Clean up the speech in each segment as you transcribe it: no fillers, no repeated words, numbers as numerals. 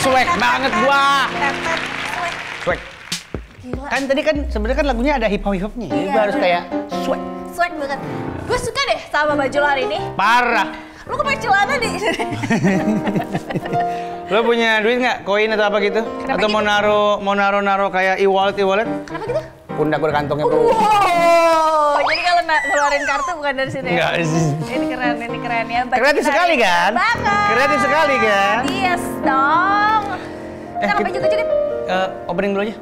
Swag banget gua. Swag. Gila. Kan tadi kan sebenarnya kan lagunya ada hip hopnya. Jadi Iya, gua harus kayak swag. Swag banget. Gue suka deh sama baju lo hari ini. Parah. Lu kok pakai celana di Lo punya duit nggak? Koin atau apa gitu? Kenapa Atau gitu? mau naro kayak e-wallet? Kenapa gitu? Pundak gue kantongnya bro. Wow, jadi kalau ngeluarin kartu bukan dari sini ya? Enggak sih. Ini keren ya. Baju Kreatif kita sekali hari ini kan? Banget. Kreatif sekali kan? Yes dong. Kita ngapain joget-joget? Opening dulu aja.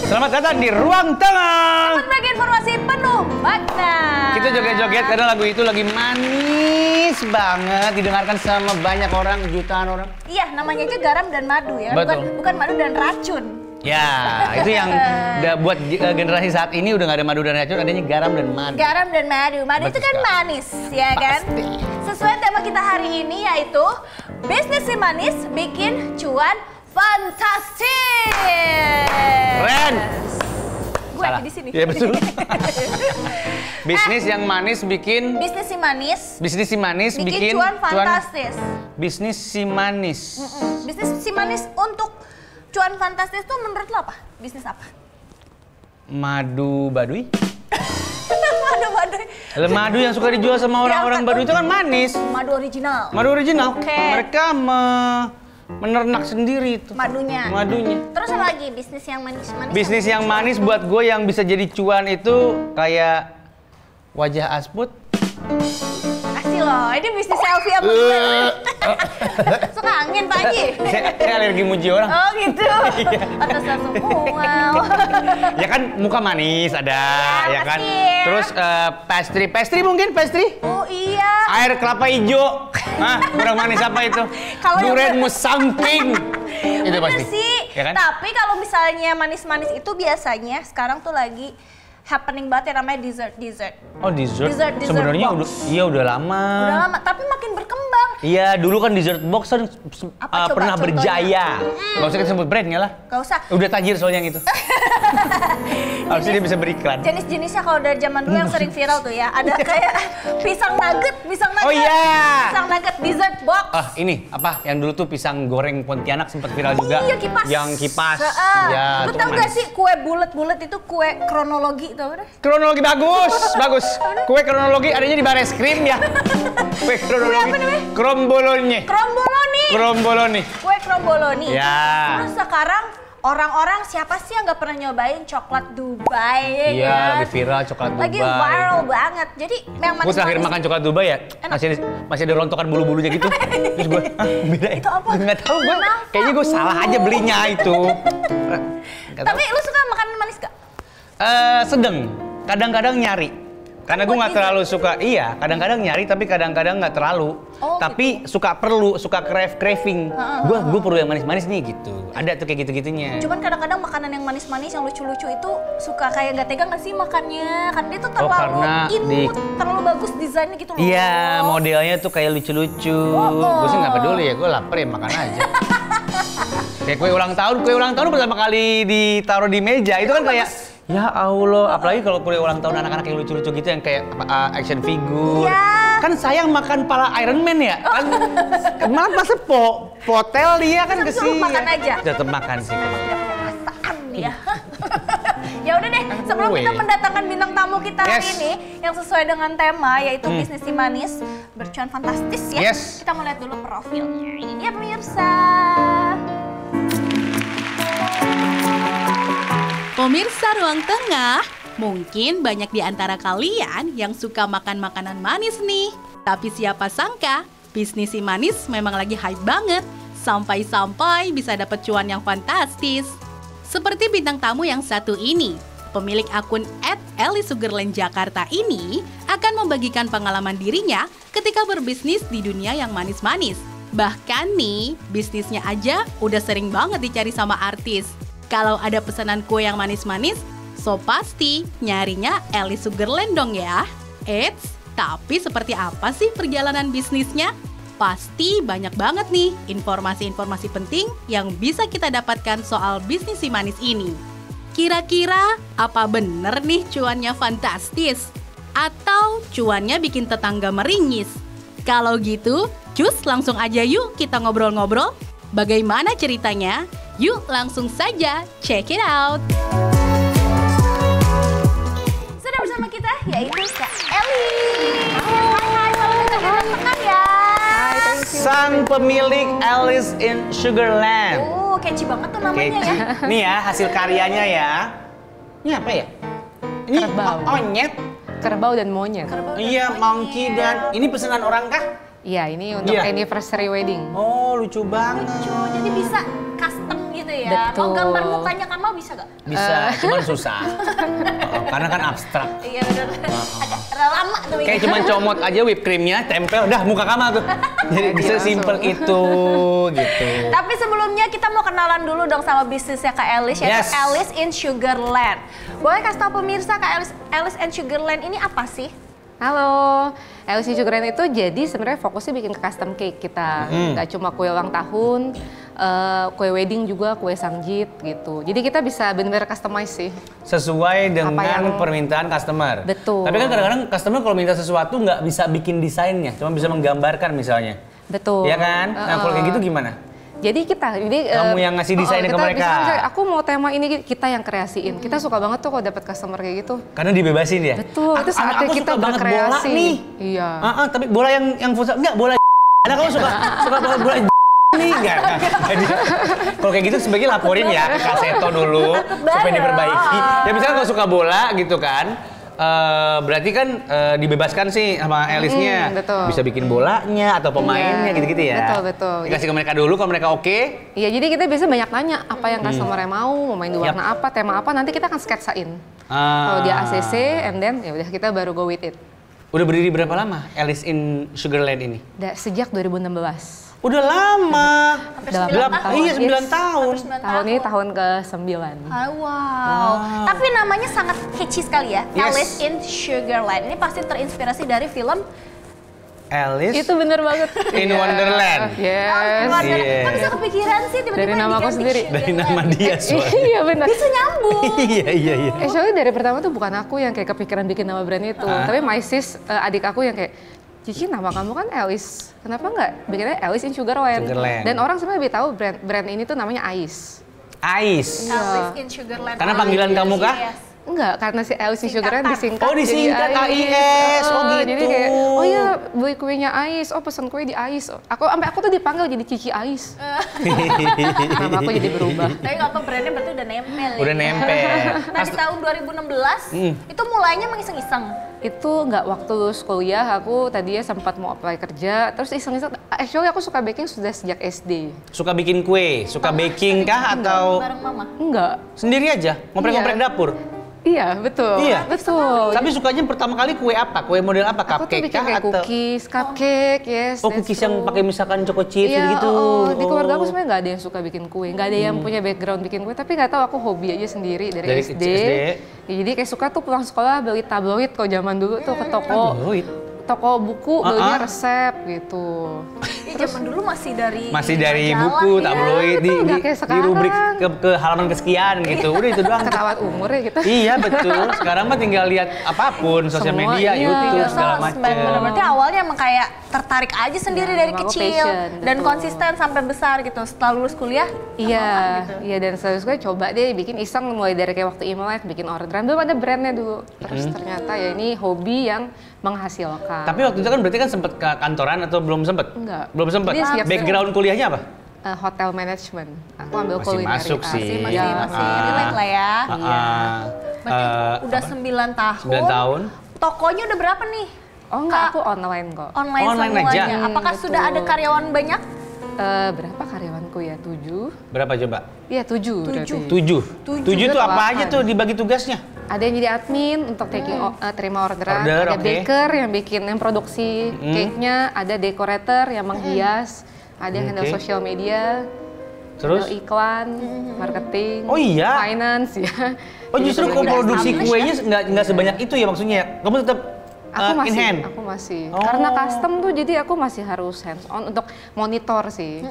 Selamat datang di Ruang Tengah. Berbagi informasi penuh makna. Kita joget-joget karena lagu itu lagi manis banget, didengarkan sama banyak orang, jutaan orang. Iya, namanya aja garam dan madu ya. Betul. Bukan madu dan racun. Ya, itu yang udah buat generasi saat ini udah nggak ada madu dan racun, adanya garam dan madu. Garam dan madu. Madu Betul itu kan sekali. manis, ya kan? Pasti. Sesuai tema kita hari ini yaitu bisnis si manis bikin cuan fantastis. Keren. Gue Salah. di sini. Iya betul. Bisnis yang manis bikin Bisnis si manis bikin cuan fantastis. Bisnis si manis. Bisnis si manis untuk cuan fantastis tuh menurut lo apa? Bisnis apa? Madu Baduy. Madu. Madu yang suka dijual sama orang-orang Baduy itu kan manis. Madu original. Madu original. Oke. Mereka menernak sendiri itu. Madunya. Terus apa lagi bisnis yang manis-manis? Bisnis yang manis buat gue yang bisa jadi cuan itu kayak wajah Asput. Kasih loh, ini bisnis selfie apa gue? Suka angin Pak Haji? Saya alergi muji orang. Oh gitu? Atas semua. Ya kan muka manis ada, ya kan. makasih. Terus pastry mungkin pastry. Oh iya. Air kelapa hijau. Hah, kurang manis apa itu? Kalau yang- Durian musangking. Itu Bener pasti. sih. Ya kan? Tapi kalau misalnya manis-manis itu biasanya sekarang tuh lagi happening banget yang namanya dessert. Oh, dessert. Dessert Sebenarnya box. udah lama. Udah lama, tapi makin berkembang. Iya, dulu kan dessert box kan Apa coba pernah contohnya? berjaya. Gak usah kita sebut brandnya lah. Gak usah. Udah tajir soalnya yang itu. Harusnya dia bisa beriklan. Jenis-jenisnya kalau dari zaman dulu yang sering viral tuh ya, ada kayak pisang nugget. Oh iya. Pisang nugget dessert box. Ini apa? Yang dulu tuh pisang goreng Pontianak sempat viral juga. Iya, kipas. Yang kipas. Ya, Lu itu tau gak manis. sih kue bulet-bulet itu kue kronologi tau gak? Kronologi bagus, bagus. Kue kronologi adanya di Bareskrim ya. Kue kronologi. Kue apa namanya? Krombolonye. Kromboloni. Kromboloni. Kue kromboloni. Ya. Terus sekarang orang-orang siapa sih yang gak pernah nyobain coklat Dubai ya Iya, kan? lagi viral coklat Dubai. Lagi viral banget. Jadi yang Gue terakhir manis-manis. makan coklat Dubai ya, masih ada rontokan bulu-bulunya gitu. Terus gue, beda ya? Itu apa? Nggak tahu gue. Kenapa? Kayaknya gue salah aja belinya itu. Nggak tahu. Tapi lu suka makanan manis gak? Sedang. Kadang-kadang nyari. Karena gue nggak terlalu suka, iya. Kadang-kadang nyari, tapi kadang-kadang nggak terlalu. Oh, tapi suka craving. Gue perlu yang manis-manis nih gitu. Ada tuh kayak gitu-gitunya. Cuman kadang-kadang makanan yang manis-manis, yang lucu-lucu itu suka kayak nggak tega nggak sih makannya? Karena dia tuh terlalu karena imut, terlalu bagus desainnya gitu loh. Iya, modelnya tuh kayak lucu-lucu. Gue sih nggak peduli ya, gue lapar ya makan aja. Kayak kue ulang tahun pertama kali ditaruh di meja itu kan kayak ya Allah, apalagi kalau kue ulang tahun anak-anak yang lucu-lucu gitu yang kayak action figure. Iya. Kan sayang makan pala Iron Man ya. Kan malah masa potel dia kan Suruh kesian. makan aja. Tetep makan sih. Tidak punya perasaan dia. Ya udah deh, sebelum kita mendatangkan bintang tamu kita hari Yes. ini yang sesuai dengan tema yaitu bisnis si manis bercuan fantastis ya. Yes. Kita mau lihat dulu profilnya. Ini dia pemirsa. Pemirsa Ruang Tengah, mungkin banyak di antara kalian yang suka makan makanan manis nih. Tapi siapa sangka, bisnis si manis memang lagi hype banget. Sampai-sampai bisa dapat cuan yang fantastis. Seperti bintang tamu yang satu ini. Pemilik akun @EllySugarland Jakarta ini akan membagikan pengalaman dirinya ketika berbisnis di dunia yang manis-manis. Bahkan nih, bisnisnya aja udah sering banget dicari sama artis. Kalau ada pesanan kue yang manis-manis, so pasti nyarinya EllySugarland dong ya. Eits, tapi seperti apa sih perjalanan bisnisnya? Pasti banyak banget nih informasi-informasi penting yang bisa kita dapatkan soal bisnis si manis ini. Kira-kira apa bener nih cuannya fantastis? Atau cuannya bikin tetangga meringis? Kalau gitu, cus langsung aja yuk kita ngobrol-ngobrol. Bagaimana ceritanya? Yuk langsung saja check it out. Sudah bersama kita yaitu Kak Eli. Hai, selamat datang di Tengah ya. Sang pemilik Alice in Sugarland. Catchy banget tuh namanya ya. Nih ya, hasil karyanya ya. Ini apa ya? Ini Kerbau. Onyet. Kerbau dan monyet. Iya, monkey dan ini pesanan orang kah? Iya, ini untuk Iya. anniversary wedding. Oh, lucu banget. Lucu, jadi bisa custom gitu ya. Mau Betul. gambar mukanya Kamal bisa gak? Bisa, cuman susah. Karena kan abstrak. Iya benar. Agak lama tuh. Kayak cuman comot aja whipped creamnya, tempel, dah muka Kamal tuh. Jadi bisa simpel itu, gitu. Tapi sebelumnya kita mau kenalan dulu dong sama bisnisnya Kak Alice, yaitu Yes. Alice in Sugarland. Boleh kasih tau pemirsa Kak Alice in Sugarland ini apa sih? Halo, Alice in Sugarland itu jadi sebenarnya fokusnya bikin custom cake kita. Nggak cuma kue ulang tahun, kue wedding juga, kue sangjit gitu. Jadi kita bisa benar-benar customize sih. Sesuai dengan yang- permintaan customer. Betul. Tapi kan kadang-kadang customer kalau minta sesuatu nggak bisa bikin desainnya, cuma bisa menggambarkan misalnya. Betul. Iya kan? Nah kalau kayak gitu gimana? Jadi Kamu yang ngasih desainnya ke kita mereka. bisa, misalnya, aku mau tema ini, kita yang kreasiin. Kita suka banget tuh kalau dapat customer kayak gitu. Karena dibebasin ya? Betul, itu saatnya kita suka banget bola berkreasi. nih. Iya. Tapi bola yang futsal, enggak bola. Karena kamu suka banget bola nih, enggak. Jadi, kalau kayak gitu sebaiknya laporin ya ke Kaseto dulu supaya diperbaiki. Ya misalnya kalau suka bola gitu kan, berarti kan dibebaskan sih sama Alice-nya. Betul. Bisa bikin bolanya atau pemainnya Iya, gitu-gitu ya. betul. Dikasih ke mereka dulu, kalau mereka oke. Iya, jadi kita biasa banyak nanya apa yang customer mau main di warna apa, tema apa, nanti kita akan sketsain. Kalau dia ACC, and then ya udah kita baru go with it. Udah berdiri berapa lama Alice in Sugarland ini? Sejak 2016. Udah lama. Hampir Dalam 9 tahun. Iya, 9 Yes. tahun. Tahun ini tahun ke-9. Wow. Tapi namanya sangat catchy sekali ya. Yes. Alice in Sugarland. Ini pasti terinspirasi dari film Alice Itu bener banget. in Wonderland. Yes. Wonderland. Iya. Kok bisa kepikiran sih tiba-tiba Dari nama aku diganti sendiri. Dari Sugarland? nama dia soalnya. Iya benar. Bisa nyambung. Iya. Soalnya dari pertama tuh bukan aku yang kayak kepikiran bikin nama brand itu, tapi my sis, adik aku yang kayak, Cici nama kamu kan Alice, kenapa nggak bikinnya Alice in Sugarland? Sugarland. Dan orang sebenarnya lebih tahu brand ini tuh namanya Ais. Ais. Alice in Sugarland. Karena panggilan kamu kah? Yes. Enggak, karena si Alice in Sugarland disingkat. Oh, disingkat jadi AIS. Oh, gitu. Jadi kayak, oh iya beli kuenya Ais, oh pesen kue di Ais. Sampai aku tuh dipanggil jadi Cici Ais. Nama aku jadi berubah. Tapi nggak apa brandnya berarti udah nempel ya. Udah nempel. Nah di tahun 2016 itu mulainya mengiseng-iseng. Itu nggak waktu lulus kuliah, aku tadinya sempat mau apply kerja, terus iseng-iseng, actually aku suka baking sudah sejak SD. Suka bikin kue, suka baking kah atau Bareng mama. Enggak. sendiri aja? Ngoprek-ngoprek Iya. dapur? Iya, betul. Iya? Betul. Tapi sukanya pertama kali kue apa? Kue model apa? aku tuh Cupcake bikin kah kayak atau? cookies, cupcake, yes. Oh, that's cookies yang true. pakai misalkan choco chips Iya, gitu. di keluarga aku sebenarnya nggak ada yang suka bikin kue, nggak ada yang punya background bikin kue, tapi nggak tahu aku hobi aja sendiri dari Dari SD. SD. Ya, jadi kayak suka tuh pulang sekolah beli tabloid kalau zaman dulu tuh ke toko buku belinya resep gitu. Ya, zaman dulu masih dari Masih dari majalah buku, ya. tabloid, betul, nggak kayak di sekarang. rubrik ke halaman kesekian gitu. Udah itu doang. Ketahuan umur ya gitu. Iya betul. Sekarang mah tinggal lihat apapun, sosial Semua, media, iya. YouTube segala Sosmed, macam. berarti awalnya emang kayak tertarik aja sendiri Ya, dari emang aku kecil passion, dan betul. konsisten sampai besar gitu. Setelah lulus kuliah, Iya, iya dan seterusnya coba deh bikin iseng mulai dari kayak waktu email bikin orderan belum ada brandnya dulu. Terus ternyata ya ini hobi yang menghasilkan. Tapi waktu itu kan berarti kan sempet ke kantoran atau belum sempet? Enggak. Belum sempet. Dia siap- Background kuliahnya apa? Hotel management. Aku ambil Masih culinary masuk arts. sih. masih Iya. relate lah ya. Iya. Berarti udah 9 tahun. 9 tahun. Tokonya udah berapa nih? Oh enggak, Kak. aku online kok. Online, Online semuanya. aja? Apakah Betul. sudah ada karyawan banyak? Berapa karyawanku ya? 7? Berapa coba? Iya 7 berarti. 7. 7 itu apa Delapan. aja tuh dibagi tugasnya? Ada yang jadi admin untuk terima orderan, Order, ada oke. baker yang bikin yang produksi cake-nya, ada decorator yang menghias, ada yang handle Oke. sosial media, Terus? handle iklan, marketing, Oh iya? finance ya. Oh Jadi justru terbagi kalau udah produksi established kuenya nggak sebanyak itu ya maksudnya? Kamu tetap Aku in masih, hand? aku masih. Oh. Karena custom tuh jadi aku masih harus hands on untuk monitor sih.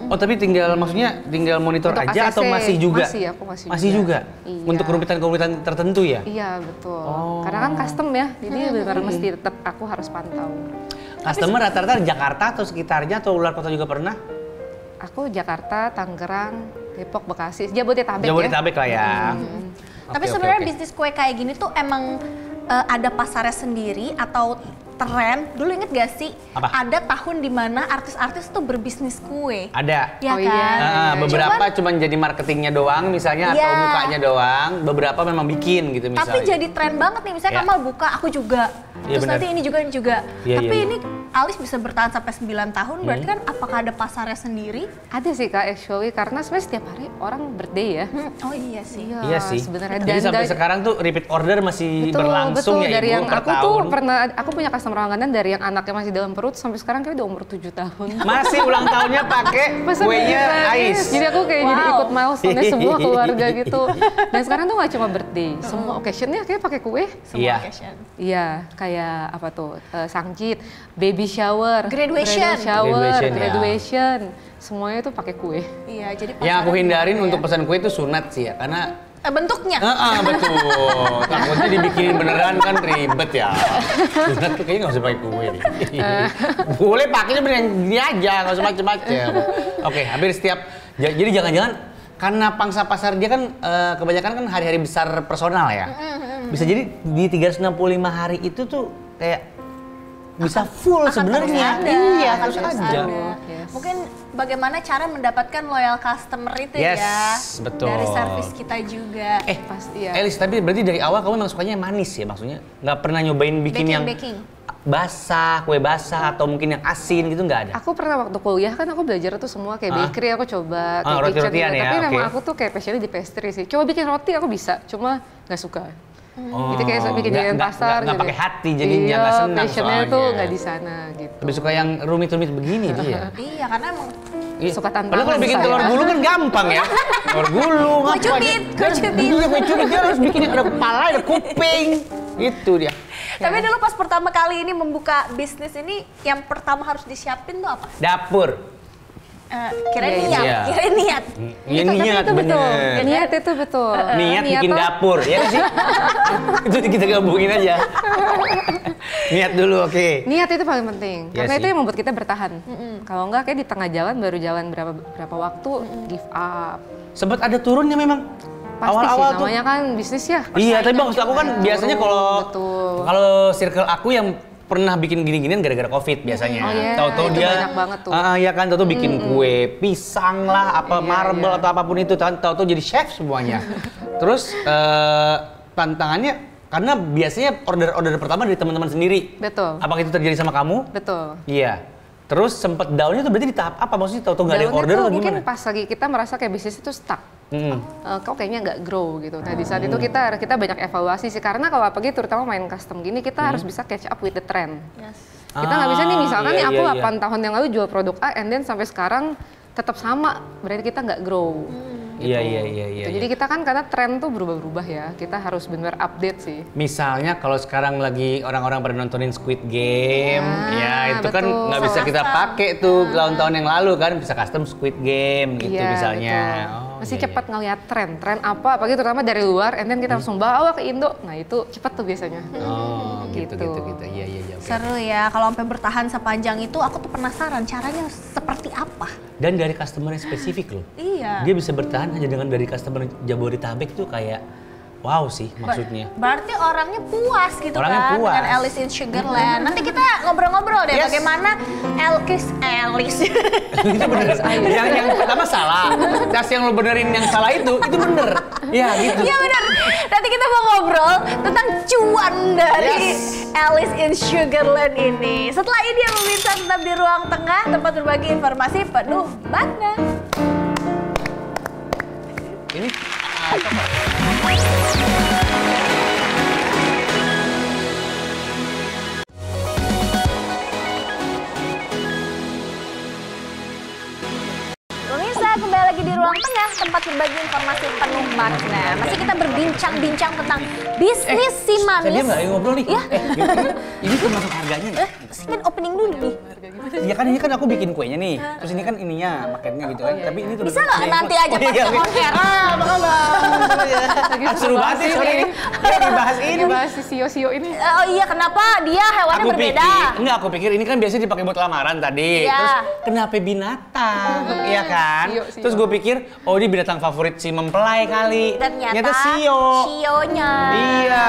Oh tapi tinggal maksudnya tinggal monitor Untuk aja atau ACC? masih juga? Masih, aku masih Masih juga? Iya. Untuk kerumitan-kerumitan tertentu ya? Iya betul. Oh. Karena kan custom ya, jadi benar mesti tetap aku harus pantau. Customer rata-rata di Jakarta atau sekitarnya atau luar kota juga pernah? Aku Jakarta, Tangerang, Depok, Bekasi, Jabodetabek ya. Jabodetabek lah ya. Tapi Oke, sebenarnya oke. bisnis kue kayak gini tuh emang ada pasarnya sendiri atau tren. Dulu inget gak sih? Apa? Ada tahun dimana artis-artis tuh berbisnis kue. Ada. Ya Oh, kan? iya. Beberapa cuman jadi marketingnya doang misalnya atau Iya. mukanya doang, beberapa memang bikin gitu misalnya. Tapi jadi tren banget nih, misalnya Iya. Kamal buka, aku juga. Iya, Terus benar. nanti ini juga, ini juga. Iya, Tapi iya, iya. ini Alis bisa bertahan sampai 9 tahun, berarti kan apakah ada pasarnya sendiri? Ada sih Kak, actually, karena sebenarnya setiap hari orang birthday ya. Oh iya sih. Iya sih. Sebenarnya. Jadi sampai nggak- sekarang tuh repeat order masih berlangsung ya dari Ibu yang per aku tuh tahun. pernah, aku punya customer langganan dari yang anaknya masih dalam perut sampai sekarang kayak udah umur 7 tahun. Masih ulang tahunnya pakai Masa kuenya bisa? Ais. Jadi aku kayak jadi Wow. ikut milestone semua keluarga gitu. Dan sekarang tuh gak cuma birthday, semua occasionnya kayak pakai kue. Semua Iya. occasion. Iya, kayak apa tuh, sangjit, baby shower, Graduation. graduation, semuanya tuh pakai kue. Iya, jadi Yang aku pasarnya hindarin gimana untuk ya? pesan kue itu sunat sih ya, karena Bentuknya. betul. Takutnya dibikinin beneran kan ribet ya. Sunat tuh kayaknya nggak usah pakai kue nih. Boleh pakainya bener yang gini aja, nggak usah macem-macem. Oke, hampir setiap. Jadi jangan-jangan karena pangsa pasar dia kan kebanyakan kan hari-hari besar personal ya. Bisa jadi di 365 hari itu tuh kayak bisa full Akan sebenarnya. terus ada, Iya, akan harus terus aja. ada. Yes. Mungkin bagaimana cara mendapatkan loyal customer itu Yes, ya. betul. Dari servis kita juga. Pasti ya. Elis, tapi berarti dari awal kamu memang sukanya yang manis ya maksudnya? Nggak pernah nyobain bikin yang Baking. basah, kue basah atau mungkin yang asin gitu nggak ada? Aku pernah waktu kuliah kan aku belajar tuh semua kayak bakery aku coba, kayak kitchen roti-rotian gitu. ya, Tapi memang oke. aku tuh kayak passionnya di pastry sih. Coba bikin roti aku bisa, cuma nggak suka. Oh, Itu kayak bikin jajan pasar. nggak jadi- pakai hati jadinya iya, nggak senang passionnya soalnya. tuh nggak di sana gitu. Lebih suka yang rumit-rumit begini dia. Iya, karena emang Iya. Suka tantangan Padahal kalau bikin saya. telur gulung kan gampang ya. Telur gulung Kue apa cubit, gitu. kue cubit. Iya, kue cubit dia harus bikin yang ada kepala, ada kuping. Itu dia. Tapi dulu pas pertama kali ini membuka bisnis ini, yang pertama harus disiapin tuh apa? Dapur. Kirain Iya, niat, iya. kirain niat. Iya Tapi niat itu betul. bener. Niat itu betul. Niat bikin tuh- dapur, ya nggak sih? Itu kita gabungin aja. Niat dulu, oke. Niat itu paling penting, Iya karena sih. itu yang membuat kita bertahan. Kalau enggak kayak di tengah jalan baru jalan berapa waktu give up. Sempet ada turunnya memang. Pasti Awal-awal sih, tuh. namanya kan bisnis ya. Iya, tapi maksud aku kan biasanya kalau Betul. kalau circle aku yang pernah bikin gini-ginian gara-gara Covid biasanya. Oh iya, Tahu-tahu itu dia banyak banget tuh. Iya kan, tahu-tahu bikin kue pisang lah, apa Iya, marble iya. atau apapun itu, tahu-tahu jadi chef semuanya. Terus tantangannya karena biasanya order-order pertama dari teman-teman sendiri. Betul. Apakah itu terjadi sama kamu? Betul. Iya. Terus sempet down-nya tuh berarti di tahap apa? Maksudnya tahu-tahu nggak ada yang Daunnya order tuh atau mungkin gimana? pas lagi kita merasa kayak bisnis itu stuck. Kok kayaknya nggak grow gitu. Nah di saat itu kita banyak evaluasi sih, karena kalau apalagi terutama main custom gini kita harus bisa catch up with the trend. Yes. Kita nggak bisa nih misalkan iya, nih aku iya, 8 tahun yang lalu jual produk A and then sampai sekarang tetap sama, berarti kita nggak grow. Iya, iya. Gitu. Jadi kita kan karena tren tuh berubah-ubah ya, kita harus benar update sih. Misalnya kalau sekarang lagi orang-orang pada nontonin Squid Game, ya itu kan betul. nggak bisa kita Custom. pakai tuh tahun-tahun yang lalu kan, bisa custom Squid Gitu Iya, misalnya. betul. Oh, Masih iya, cepat ngelihat tren apa, apalagi terutama dari luar, and then kita langsung bawa ke Indo. Nah itu cepat tuh biasanya. iya. Oh, gitu. Gitu. Iya, oke. Seru ya, kalau sampai bertahan sepanjang itu aku tuh penasaran caranya seperti apa. Dan dari customer yang spesifik loh. Iya. Dia bisa bertahan hanya dengan dari customer Jabodetabek tuh kayak wow sih maksudnya. Berarti orangnya puas gitu Orangnya kan puas. dengan Alice in Sugarland. Nanti kita ngobrol-ngobrol deh Yes. bagaimana Alice. Itu bener. Yang pertama salah. Tas yang lo benerin yang salah itu bener. Iya gitu. Iya benar. Nanti kita mau ngobrol tentang cuan dari Alice in Sugarland ini. Setelah ini yang pemirsa tetap di ruang tengah, tempat berbagi informasi penuh makna. Ini Pemirsa, kembali lagi di ruang tengah, tempat berbagi informasi penuh makna. Masih kita berbincang-bincang tentang bisnis si Saya manis. nggak ngobrol nih. Ya. Ini termasuk harganya nih. Ini kan opening dulu nih. Iya kan ini kan aku bikin kuenya nih. Terus ini kan ininya paketnya gitu kan. Tapi ini tuh Bisa nggak nanti aja pas on air? Apa kabar? Seru banget sih sore ini. Ya dibahas ini. Dibahas si sio-sio ini. Oh iya, kenapa dia hewannya berbeda? Aku pikir ini kan biasanya dipakai buat lamaran tadi. Iya. Terus kenapa binatang? Iya kan? Sio. Terus gue pikir, oh ini binatang favorit si mempelai kali. Ternyata sio. sionya. Iya.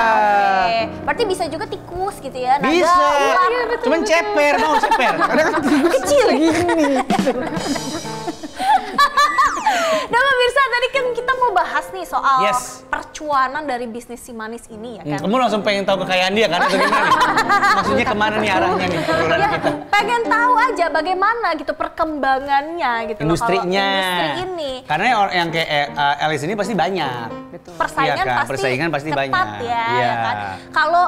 Oke. Berarti bisa juga tikus gitu ya? Naga, Bisa. ular. Iya, betul. Cuman ceper, mau ceper. Karena kan kecil gini. Nah pemirsa, tadi kan kita mau bahas nih soal Yes. percuanan dari bisnis si manis ini ya kan? Kamu langsung pengen tahu kekayaan dia kan? Atau gimana nih? Maksudnya kemana nih arahnya nih obrolan Ya, kita? pengen tahu aja bagaimana gitu perkembangannya gitu loh Industrinya. kalau industri ini. Karena yang kayak Alice ini pasti banyak. Betul. Persaingan, Iya kan? Persaingan pasti ketat banyak. ya, Iya. ya kan? Kalau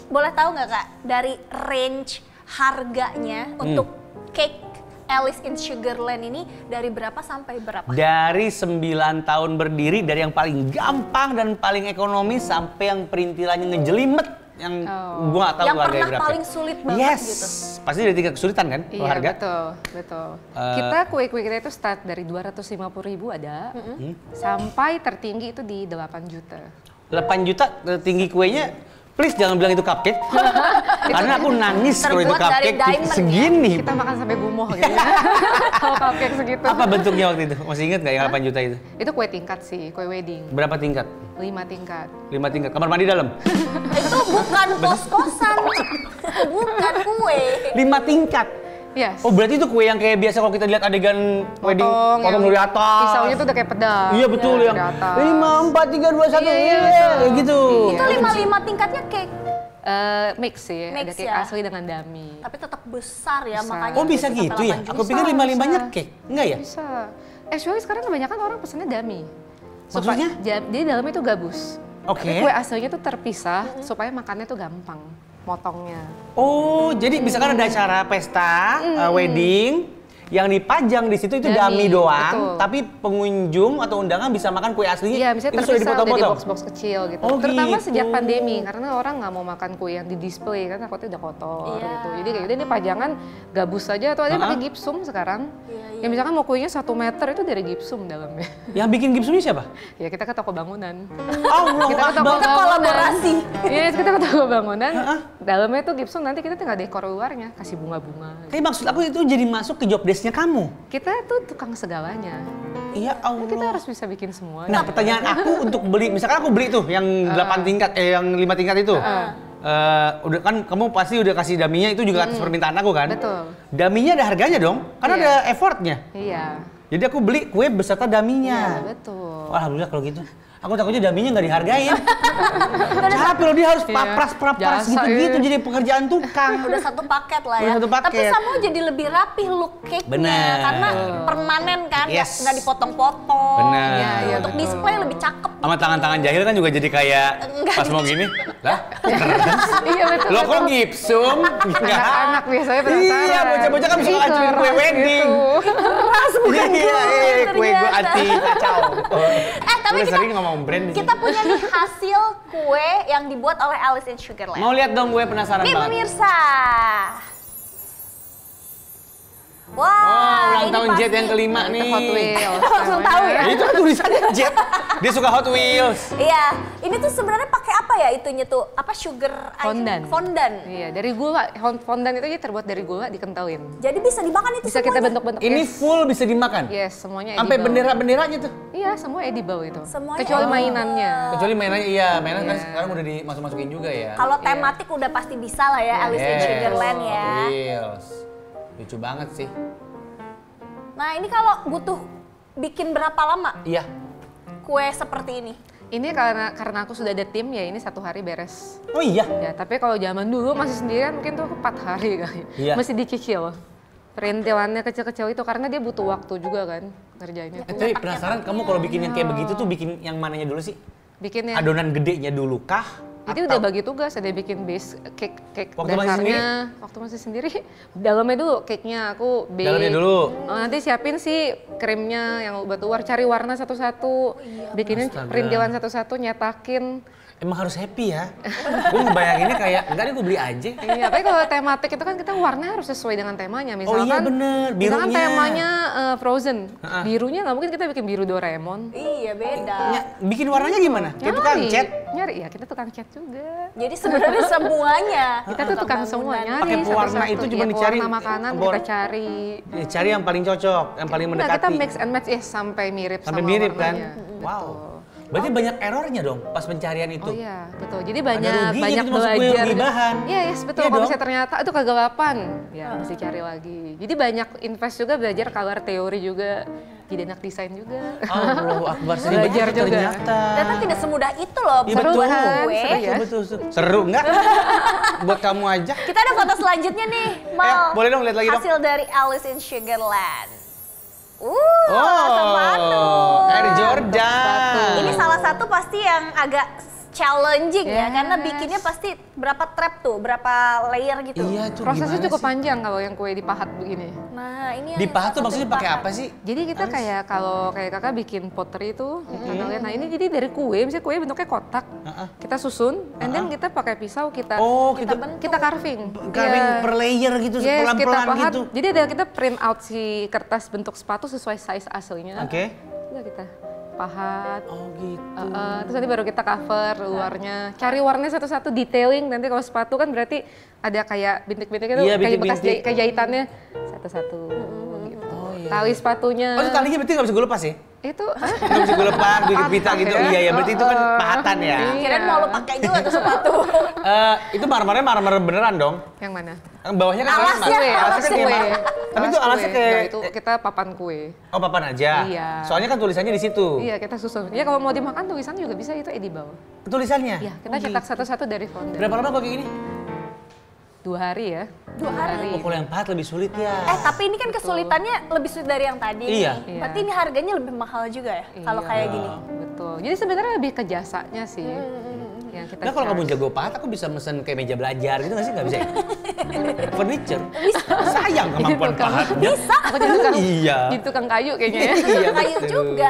boleh tahu nggak Kak, dari range harganya untuk cake Alice in Sugarland ini dari berapa sampai berapa? Dari 9 tahun berdiri, dari yang paling gampang dan paling ekonomis sampai yang perintilannya ngejelimet. Yang gua nggak tahu Yang harganya pernah berapa. paling sulit banget Yes. gitu. Pasti dari tingkat kesulitan kan? Kalau Iya, harga. betul. Kita kue-kue kita itu start dari 250.000 ada, sampai tertinggi itu di 8 juta. 8 juta tinggi kuenya. Please jangan bilang itu cupcake. Karena aku nangis kalau itu Terbuat dari cupcake diamond ya? segini. Kita makan sampai gumoh gitu ya. Kalau cupcake segitu. Apa bentuknya waktu itu? Masih ingat nggak yang 8 juta itu? Itu kue tingkat sih, kue wedding. Berapa tingkat? 5 tingkat. 5 tingkat. Kamar mandi dalam? Itu bukan kos-kosan, bukan kue. 5 tingkat. Yes. Oh berarti itu kue yang kayak biasa kalau kita lihat adegan wedding potong dari atas. Pisaunya tuh udah kayak pedang. Iya betul yang dari atas. 5, 4, 3, 2, 1. Iya, Kayak gitu. Itu 5 tingkatnya cake, Mix sih, ada Mix cake ya. asli dengan dummy. tapi tetap besar ya, Besar. makanya Oh bisa sampai gitu ya? 8 juta. Aku pikir 5-5-nya bisa. cake. Enggak ya? Bisa. Actually sekarang kebanyakan orang pesennya dummy. Maksudnya? Jadi dalamnya itu gabus. Oke. Tapi kue aslinya tuh terpisah supaya makannya tuh gampang motongnya. Oh, jadi misalkan ada acara pesta, wedding, yang dipajang di situ itu dummy Dummy, doang, betul. tapi pengunjung atau undangan bisa makan kue aslinya. Iya, misalnya itu sudah terpisah udah di dipotong-potong. box-box kecil gitu. Oh, Terutama gitu. sejak pandemi, karena orang nggak mau makan kue yang di display kan takutnya udah kotor Iya. gitu. Jadi kayak udah ini pajangan gabus saja atau ada yang pakai gipsum sekarang. Ya misalkan mau kuenya 1 meter itu dari gipsum dalamnya. Yang bikin gipsumnya siapa? Ya kita ke toko bangunan. Allah Kita ke toko Akbar. Kita kolaborasi. Iya, kita ke toko bangunan. Dalamnya tuh gipsum, nanti kita tinggal dekor luarnya, kasih bunga-bunga. Tapi maksud aku itu jadi masuk ke job desk-nya kamu. Kita tuh tukang segalanya. Iya Allah. Kita harus bisa bikin semua. Nah, pertanyaan aku untuk beli, misalkan aku beli tuh yang 8 tingkat, yang 5 tingkat itu. Udah kan kamu pasti udah kasih daminya itu juga atas permintaan aku kan? Betul. Daminya ada harganya dong, karena Iya. ada effortnya. Iya. Jadi aku beli kue beserta daminya. Iya, betul. Wah, alhamdulillah kalau gitu. Aku takutnya daminya nggak dihargain. Capek loh dia harus Iya. papras Jasa, gitu-gitu iya. jadi pekerjaan tukang. Udah satu paket lah ya. Udah satu paket. Tapi sama jadi lebih rapih look cake-nya Bener. karena permanen kan, Yes. nggak dipotong-potong. Bener. Gitu. Iya, Untuk betul. display lebih cakep. Sama tangan-tangan jahil kan juga jadi kayak Enggak pas mau gini. Lah, Iya betul. lo kok betul. gipsum? Enggak. Anak-anak biasanya penasaran. Iya, bocah-bocah kan suka Ih, ngacurin kue keras wedding. gitu. Keras bukan Iya, kue gue ternyata. anti kacau. Tapi Udah kita sering ngomong brand di kita sini. punya nih hasil kue yang dibuat oleh Alice in Sugarland. Mau lihat dong, gue penasaran Nih banget. pemirsa. Wah, Oh, ulang ini tahun Jet pasti- yang kelima Itu nih. Hot Wheels. Langsung tahu ya. Ya, itu kan tulisannya Jet. Dia suka Hot Wheels. Iya, ini tuh sebenarnya pakai apa ya itunya tuh? Apa sugar Fondant. Fondant. Iya, dari gula. Fondant itu aja terbuat dari gula dikentalin. Jadi bisa dimakan itu Bisa kita semuanya? bentuk-bentuk. Ini yes. full bisa dimakan. Yes, semuanya Sampai edible. bendera-benderanya tuh. Iya, semua edible itu. Semuanya Kecuali edible. mainannya. Kecuali mainannya, iya, mainan kan sekarang udah dimasuk-masukin juga ya. Kalau tematik udah pasti bisa lah ya Alice in Yes, Sugarland ya. Hot Wheels. Lucu banget sih. Nah ini kalau butuh bikin berapa lama Iya. kue seperti ini? Ini karena aku sudah ada tim ya, ini 1 hari beres. Oh iya. Ya, tapi kalau zaman dulu masih sendirian mungkin tuh 4 hari kali. Iya. Mesti dicicil. Perintilannya kecil-kecil itu karena dia butuh waktu juga kan ngerjainnya. Tapi penasaran kamu kalau bikin yang kayak begitu tuh bikin yang mananya dulu sih? Bikinnya Adonan gedenya dulu kah? Jadi udah bagi tugas, ada bikin base cake Waktu masih dasarnya. Waktu masih sendiri, dalamnya dulu cake-nya aku bake. Dalamnya dulu. Nanti siapin sih krimnya yang buat luar, cari warna satu-satu, bikinin perintilan satu-satu, nyetakin. Emang harus happy ya. Gue ngebayanginnya kayak, enggak deh gue beli aja. Iya, tapi kalau tematik itu kan kita warna harus sesuai dengan temanya. Misalkan, Oh iya bener, misalkan birunya. temanya Frozen, birunya nggak mungkin kita bikin biru Doraemon. Iya beda. Bikin warnanya gimana? Kayak tukang cat? Nyari, ya kita tukang cat juga. Jadi sebenarnya semuanya. Kita tuh tukang semua nyari. Pakai pewarna satu-satu. itu cuma Iya, dicari. Pewarna makanan Bor- kita cari. Ya, cari yang paling cocok, yang paling Nah, mendekati. kita mix and match ya sampai mirip Sampai sama mirip kan? warnanya. Wow. Berarti banyak errornya dong pas pencarian itu. Oh iya, betul. Jadi banyak ruginya banyak gitu, maksud gue, belajar. rugi bahan. Iya, yes, betul. Iya Kalau dong. misalnya ternyata itu kegelapan, ya mesti cari lagi. Jadi banyak invest juga, belajar color teori juga. Jadi anak desain juga. Allahu Akbar, Belajar juga. ternyata. Ternyata tidak semudah itu loh Iya, buat betul. gue. Seru ya? Betul. Seru nggak? Buat kamu aja. Kita ada foto selanjutnya nih, Mal. boleh dong, lihat lagi dong. Hasil dari Alice in Sugarland. sepatu. Air Jordan. Ini salah satu pasti yang agak challenging ya, Yes. karena bikinnya pasti berapa trap tuh, berapa layer gitu. Iya tuh. Prosesnya gimana cukup sih? panjang kalau yang kue dipahat begini. Nah, ini yang Dipahat tuh salah maksudnya satu pakai dipahat. apa sih? Jadi kita kayak kalau kayak kakak bikin pottery itu, nah ini jadi dari kue, misalnya kue bentuknya kotak, kita susun, and then kita pakai pisau kita Oh, kita carving. carving Iya. per layer gitu, Yes, kita pelan-pelan pahat. gitu. Jadi ada kita print out si kertas bentuk sepatu sesuai size aslinya. Oke. Udah kita pahat. Oh gitu. Terus nanti baru kita cover luarnya. Cari warnanya satu-satu, detailing. Nanti kalau sepatu kan berarti ada kayak bintik-bintiknya tuh, Iya, kayak bekas bintik-bintik. kayak jahitannya satu-satu. Gitu. Oh, iya. Tali sepatunya. Oh itu talinya berarti nggak bisa gue lepas ya? Itu Nggak bisa gue lepas, bikin pita gitu. ya? Iya, berarti itu kan pahatan ya. Kirain mau lo pakai juga tuh sepatu. Itu marmernya marmer beneran dong? yang mana? Yang bawahnya kan Alasnya, marmer. alasnya kayak kue. marmer. Tapi itu alasnya kue. kayak... Nggak, itu kita papan kue. Oh papan aja? Iya. Soalnya kan tulisannya di situ. Iya, kita susun. Ya kalau mau dimakan tulisan juga bisa, itu edible. Tulisannya? Iya, kita cetak satu-satu dari founder. Berapa lama kok kayak gini? 2 hari ya. 2 hari. Oh kalau yang pahat lebih sulit ya. Tapi ini kan kesulitannya lebih sulit dari yang tadi. Iya. nih. Berarti ini harganya lebih mahal juga ya kalau Iya, kayak gini. Betul. Jadi sebenarnya lebih ke jasanya sih. Yang kita Nah kalau kamu charge. jago pahat, aku bisa mesen kayak meja belajar gitu nggak sih? Nggak bisa ya? Furniture? Sayang kemampuan Tukang- pahatnya. Aku jadi tukang, Iya. jadi tukang kayu kayaknya ya. Iya, Kayu betul. juga.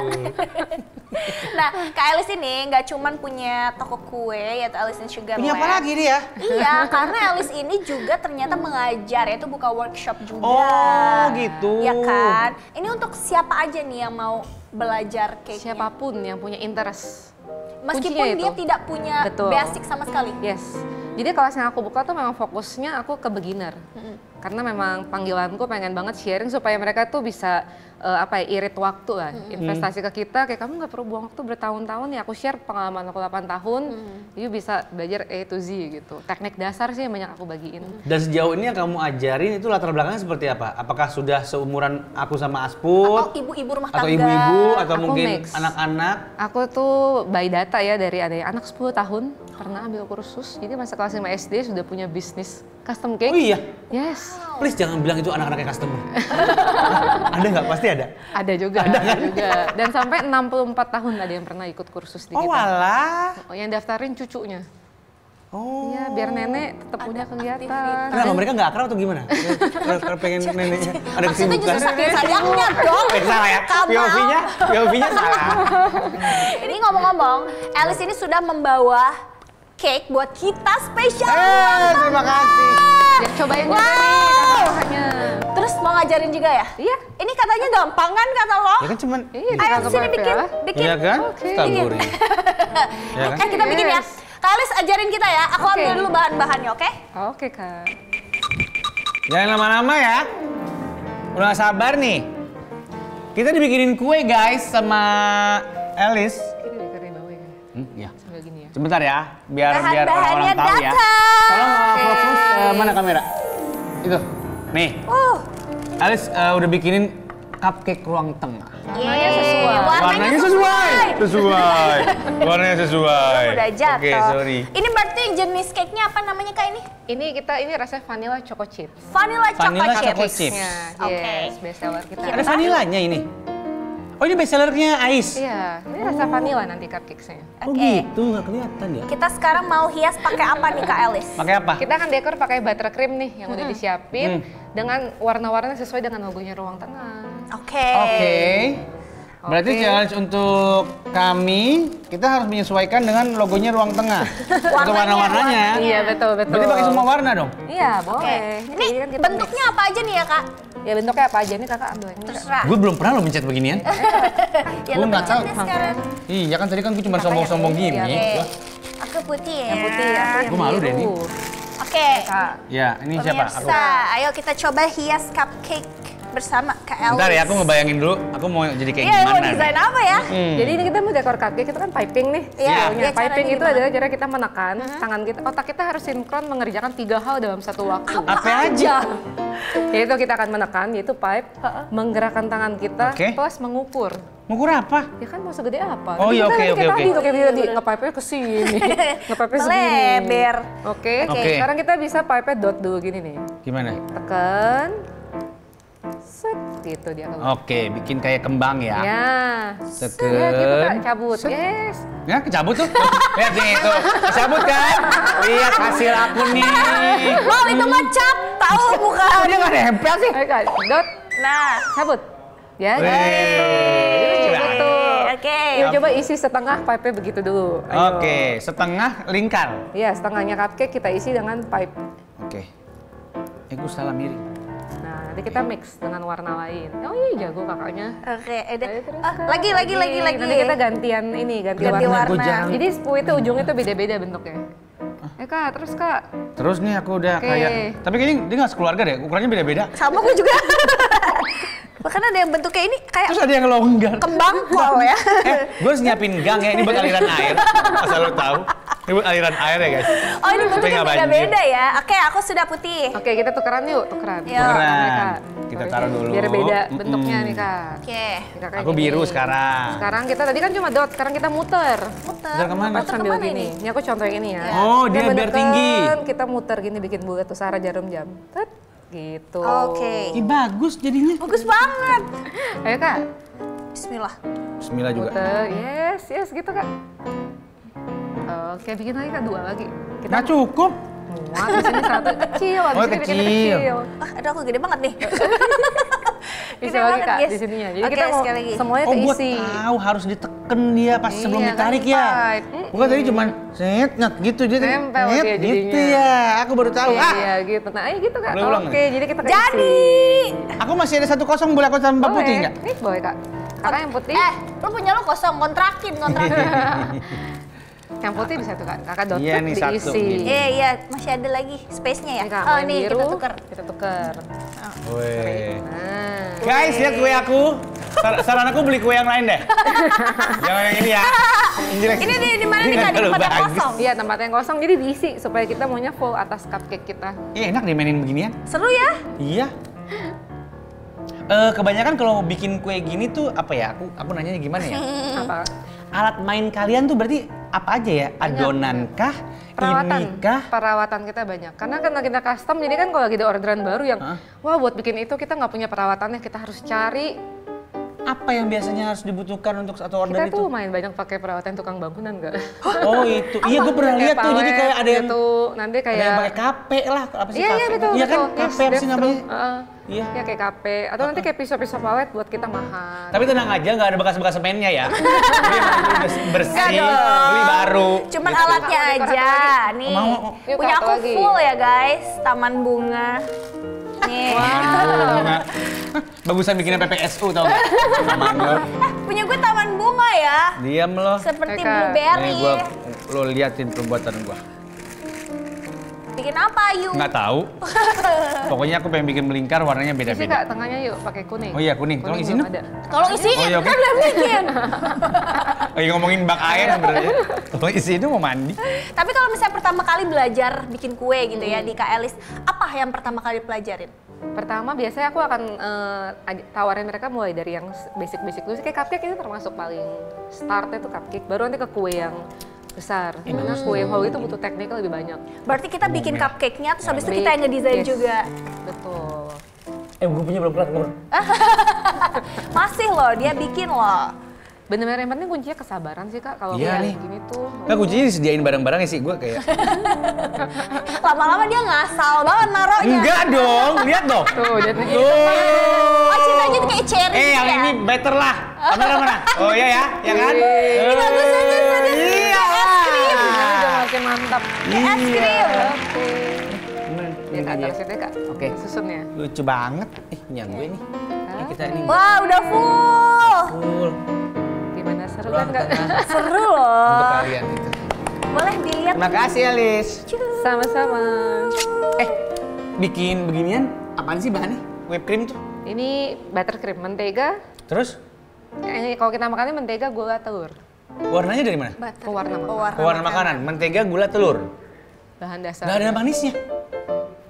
Nah, Kak Alice ini nggak cuman punya toko kue yaitu Alice in Sugarland. Punya apa lagi dia? Iya, karena Alice ini juga ternyata mengajar, yaitu buka workshop juga. Oh, gitu. Ya kan? Ini untuk siapa aja nih yang mau belajar cake-nya? Siapapun yang punya interest. Meskipun Kuncinya dia itu. tidak punya Betul. basic sama sekali. Yes. Jadi kelas yang aku buka tuh memang fokusnya aku ke beginner. Karena memang panggilanku pengen banget sharing supaya mereka tuh bisa irit waktu lah, investasi ke kita. Kayak kamu nggak perlu buang waktu bertahun-tahun ya. Aku share pengalaman aku 8 tahun, you bisa belajar A to Z gitu. Teknik dasar sih yang banyak aku bagiin. Dan sejauh ini yang kamu ajarin itu latar belakangnya seperti apa? Apakah sudah seumuran aku sama Asput? Atau ibu-ibu rumah Atau tangga. ibu-ibu? Atau Aku mungkin mix. anak-anak? Aku tuh by data ya, dari ada yang anak 10 tahun pernah ambil kursus. Jadi masa kelas 5 SD sudah punya bisnis custom cake. Oh iya? Yes. Please jangan bilang itu anak-anaknya customer. Ada nggak? Pasti ada. Ada juga, ada juga. Dan sampai 64 tahun ada yang pernah ikut kursus di Oh kita. walah. Oh, yang daftarin cucunya. Oh. Iya, biar nenek tetap punya kegiatan. Kenapa mereka nggak akrab atau gimana? Kalau pengen neneknya ada Maksudnya kesibukan. justru saking sayangnya dong. Salah ya? Kamal. POV-nya salah. Ini ngomong-ngomong, Alice ini sudah membawa cake buat kita spesial. Terima kasih. Ya, cobain juga nih kakaknya. Terus mau ngajarin juga ya? Iya. Ini katanya gampang kan kata lo? Ya kan cuman Iya, Ayo kita sini ke bikin, ya. bikin. Iya kan? Oke. Taburi. Ya kan? Kita bikin ya. Yes. Kak Alice ajarin kita ya. Aku Oke. ambil dulu bahan-bahannya, oke? Oke, Kak. Jangan lama-lama ya. Udah gak sabar nih. Kita dibikinin kue guys sama Alice. Ini deh karena bawah ya. Ya. Sambil gini ya. Sebentar ya, biar Bahan-bahannya orang-orang tahu ya. datang. Tolong fokus mana kamera? Itu. Nih, Alice udah bikinin cupcake ruang tengah. Warnanya sesuai. Warnanya sesuai. Sesuai. Warnanya sesuai. Udah jatuh. Oke, sorry. Ini berarti jenis cake-nya apa namanya Kak ini? Ini rasanya vanilla choco chip. Vanilla Vanilla chocolate chocolate chips. chips. Ya, Oke. yes, best seller kita. Ada vanilanya ini. Oh ini bestsellernya Ais? Iya, ini rasa vanilla nanti cupcakes-nya. Oh gitu, nggak kelihatan ya? Kita sekarang mau hias pakai apa nih Kak Elis? Pakai apa? Kita akan dekor pakai buttercream nih yang udah disiapin dengan warna-warna sesuai dengan logonya Ruang Tengah. Oke. Oke. Berarti Oke. challenge untuk kami, kita harus menyesuaikan dengan logonya Ruang Tengah. Untuk warna-warnanya. Iya, betul. Berarti pakai semua warna dong? Iya, Oke. boleh. Ini Jadi kan kita bentuknya apa aja nih ya Kak? mix. Ya bentuknya apa aja nih kakak ambil ini. Kak. Terserah. Gue belum pernah lo mencet beginian. Ya Gua lu nggak pencet tahu. deh sekarang. Iya kan tadi kan gue cuma sombong-sombong gini. Oke. Aku putih ya. Yang putih, aku yang Gua malu deh biru. nih. Oke. Kak, Ya, ini siapa? Aku. Pemirsa, ayo kita coba hias cupcake bersama Kak Elis. Bentar ya, aku ngebayangin dulu. Aku mau jadi kayak Iya, gimana. mau desain apa ya? Jadi ini kita mau dekor cupcake itu kan piping nih. Iya, Sebetulnya. iya, Piping caranya itu gimana? adalah cara kita menekan tangan kita, otak kita harus sinkron mengerjakan 3 hal dalam satu waktu. Apa aja? Yaitu kita akan menekan, yaitu pipe, menggerakkan tangan kita, Oke. plus mengukur. Mengukur apa? Ya kan mau segede apa? Oh, iya, oke, Kayak oke, tadi oke. tuh kayak tadi nge-pipe-nya ke sini, nge-pipe-nya segini. Melebar. Oke. Oke. Sekarang kita bisa pipe-nya dot dulu gini nih. Gimana? Tekan. Set gitu dia keluar. Oke, bikin kayak kembang ya. Ya. Tekan. Ya, gitu Kak, cabut. Yes. Ya, kecabut tuh. Lihat nih itu. Kecabut kan? Lihat hasil aku nih. Wow, itu mah cap, tahu bukan? Dia nggak nempel sih. Ayo Kak, dot. Nah, Cabut. Ya, Wih. gitu. Gitu. oke. Yuk coba isi setengah pipe begitu dulu. Ayo. Oke, setengah lingkar. Iya, setengahnya cupcake kita isi dengan pipe. Oke. Gue salah miring. Nah, nanti kita mix dengan warna lain. Oh iya, jago kakaknya. Oke, Ayo, terus, Kak. lagi. Nanti kita gantian ini, ganti Ganti warna. warna. Gua jangan. Jadi sepuluh itu ujungnya tuh beda-beda bentuknya. Kak, terus Kak. Terus nih aku udah Oke. kayak, tapi kayaknya dia nggak sekeluarga deh, ukurannya beda-beda. Sama gue juga. Bahkan ada yang bentuknya ini kayak Terus ada yang longgar. kembang kol ya. Gue harus nyiapin gang ya, ini buat aliran air. Asal lo tahu. Ini buat aliran air ya guys. Oh ini Supaya bentuknya nggak banjir. beda-beda ya. Oke, aku sudah putih. Oke, kita tukeran yuk, tukeran. Yuk. Tukeran, Kak. Kita taruh dulu. Biar beda bentuknya nih, Kak. Oke. Kita kayak Aku gini. biru sekarang. Sekarang kita tadi kan cuma dot, sekarang kita muter. Bentar, kemana? Muter Sambil kemana gini. Ini aku contoh yang ini ya. Oh, Kita dia biar menekan, tinggi. Kita muter gini bikin bulat tuh Sarah jarum jam. Tet, gitu. Oke. Ih bagus jadinya. Bagus banget. Ayo Kak, Bismillah. Bismillah juga. muter. Yes, gitu Kak. Oke, bikin lagi Kak, 2 lagi. Kita Nggak cukup. muat di sini 1 kecil, habis Oh, ini bikin kecil. kecil. Ah, aduh aku gede banget nih. Bisa Gede lagi banget, Kak guys. di sininya. Jadi Oke, kita mau sekali lagi. semuanya Oh, gue keisi. tahu harus diteken dia pas Iya, sebelum kan ditarik ya. pipe. Bukan tadi cuman set net gitu dia tadi, Nempel net dia gitu jadinya. ya. Aku baru tahu. Iya, Ah, iya, gitu. Nah, ayo gitu Kak. Ulang-ulang Oke, jadi kita keisi. Jadi. aku masih ada 1-0, boleh aku tambah Boleh. putih nggak? Nih, boleh Kak. Kakak yang putih. Lu punya lu kosong, kontrakin. Yang putih bisa tuh Kak. Kakak dot Iya nih, satu, diisi. gitu. Iya, iya, masih ada lagi space-nya ya. Ini Kak, Oh, yang nih biru, kita tuker. Kita tuker. Weh. Nah. Guys, lihat kue aku. Saran aku beli kue yang lain deh. Jangan yang ini ya. Yang jelek. Ini di mana nih Ini Kak? Di nggak terlalu tempat yang bagus. kosong. Iya, tempat yang kosong jadi diisi supaya kita maunya full atas cupcake kita. Enak dimainin beginian. Seru ya? Iya. Kebanyakan kalau bikin kue gini tuh apa ya? Aku nanyanya gimana ya? Apa? Alat main kalian tuh berarti apa aja ya? Adonan kah? Ini kah? Perawatan kita banyak. Karena kita custom, jadi kan kalau lagi ada orderan baru yang, wah buat bikin itu kita nggak punya perawatannya, kita harus cari. Apa yang biasanya harus dibutuhkan untuk satu order Kita itu? tuh main banyak pakai perawatan tukang bangunan nggak? Oh itu, iya gue pernah lihat tuh. Jadi kayak ada yang nanti ada yang kayak pakai kape lah, apa sih Iya, kape? iya betul, Iya kan, betul. Yes, kape apa sih that's namanya? true. Iya. Ya kayak kape, atau nanti kayak pisau-pisau pawet buat kita makan. Tapi tenang aja, nggak ada bekas-bekas semennya ya. Jadi emang itu udah bersih, Nggak dong. beli baru. Cuman gitu. alatnya Dekor satu aja. lagi. Nih. Mau. Yuk, Punya satu aku lagi. full ya guys. Taman bunga. Nih. Hah, bagusan bikinnya PPSU tau nggak? Sama gue. Punya gue taman bunga ya. Diam lo. Seperti Kak. blueberry. Nih lo liatin perbuatan gua. Bikin apa Ayu? Nggak tahu. Pokoknya aku pengen bikin melingkar warnanya Isi beda-beda. Kak, tengahnya yuk pakai kuning. Oh iya, kuning. Tolong isi belum dong. ada. Tolong isiin, Oh, iya, oke. kan belum bikin. Lagi ngomongin bak air sebenarnya. Tolong isi itu mau mandi. Tapi kalau misalnya pertama kali belajar bikin kue gitu ya di Kak Elis, apa yang pertama kali pelajarin? Pertama biasanya aku akan tawarin mereka mulai dari yang basic-basic dulu. Kayak cupcake itu termasuk paling startnya tuh cupcake. Baru nanti ke kue yang besar. Karena kue yang whole itu butuh tekniknya lebih banyak. Berarti kita bikin cupcake-nya, terus habis itu kita yang ngedesain Yes. juga. Betul. Gue punya belum kelar. Masih loh, dia bikin loh. Bener-bener yang penting kuncinya kesabaran sih Kak, kalau Iya nih. kayak gini tuh. Nah kuncinya disediain barang-barangnya sih, gue kayak. Lama-lama dia ngasal banget naruhnya. Enggak dong, lihat dong. Tuh, jadi Oh, cintanya tuh kayak cherry Yang ya? ini better lah. Kamera mana? Oh iya ya, ya kan? Ini bagus, bagus. Iya. ini udah makin mantap. Es krim. Oke. Ya Kak, taruh situ ya Kak. Oke. Susunnya. Lucu banget. Yang gue nih. Ini kita ini. Wah, udah full. Full. Gimana, seru Ruang kan Kak? tengah Seru untuk loh. kalian itu. Boleh dilihat. Terima kasih Alis. Sama-sama. Bikin beginian apaan sih bahannya? Whipped cream tuh. Ini buttercream, mentega. Terus Kalau kita makannya mentega, gula, telur. warnanya dari mana? Pewarna makanan. Pewarna makanan. Mentega, gula, telur. Bahan dasar. Nggak ada manisnya.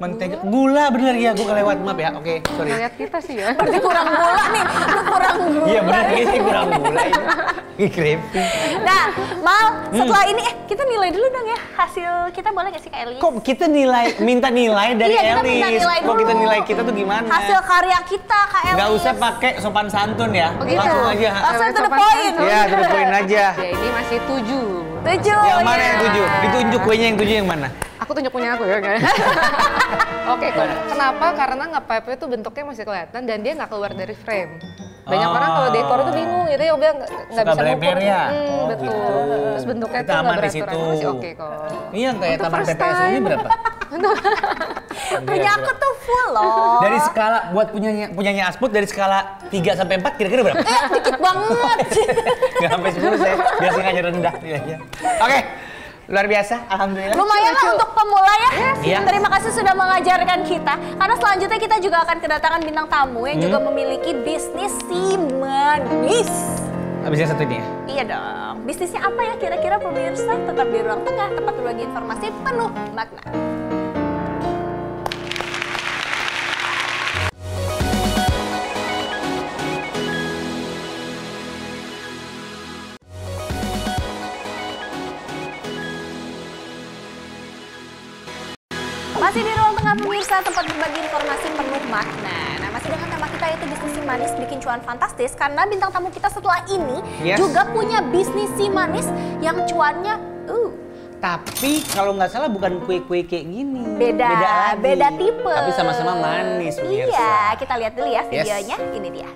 Mentega, gula bener ya, gue kelewat, maaf ya. Oke, sorry. Lihat kita sih ya. Berarti kurang gula nih. Lu kurang gula. Iya bener, ini kurang gula ini. Ini craving. Nah, Mal, setelah ini kita nilai dulu dong ya. Hasil kita boleh gak sih Kak Elis? Kok kita minta nilai dari Iya, kita minta Elis? nilai Kok kita dulu. nilai kita tuh gimana? Hasil karya kita Kak Elis. Nggak usah pakai sopan santun ya, Oh, gitu. langsung aja. Langsung to the Sopan point. santun. Ya, to the point aja. Ya ini masih 7. 7. Yang mana ya. yang 7? Ditunjuk kuenya yang 7 yang mana? Aku tunjuk punya aku ya kan. Oke, kenapa? Karena nge-pipe itu bentuknya masih kelihatan dan dia nggak keluar dari frame. Banyak Oh. orang kalau dekor tuh bingung gitu ya, udah nggak Suka bisa bleber ngukur. ya? Oh, Betul. gitu. Terus bentuknya Kita tuh nggak aman di beraturan, situ. masih oke kok. Ini yang kayak Untuk taman first TPS ini time. berapa? Punya aku tuh full loh. Dari skala buat punyanya Asput dari skala 3 sampai 4 kira-kira berapa? Dikit banget. Nggak sampai 10 saya biar sengaja rendah nilainya. Oke, luar biasa, alhamdulillah. Lumayan lah untuk pemula ya. Iya. Terima kasih sudah mengajarkan kita. Karena selanjutnya kita juga akan kedatangan bintang tamu yang juga memiliki bisnis si manis. Habis yang satu ini ya? Iya dong. Bisnisnya apa ya kira-kira pemirsa? Tetap di Ruang Tengah, tempat berbagi informasi penuh makna. Masih di Ruang Tengah pemirsa, tempat berbagi informasi penuh makna. Nah, masih dengan tema kita yaitu bisnis si manis bikin cuan fantastis. Karena bintang tamu kita setelah ini juga punya bisnis si manis yang cuannya Tapi kalau nggak salah bukan kue-kue kayak gini. beda lagi. tipe. Tapi sama-sama manis, pemirsa. Iya, kita lihat dulu ya Yes. videonya. Ini dia.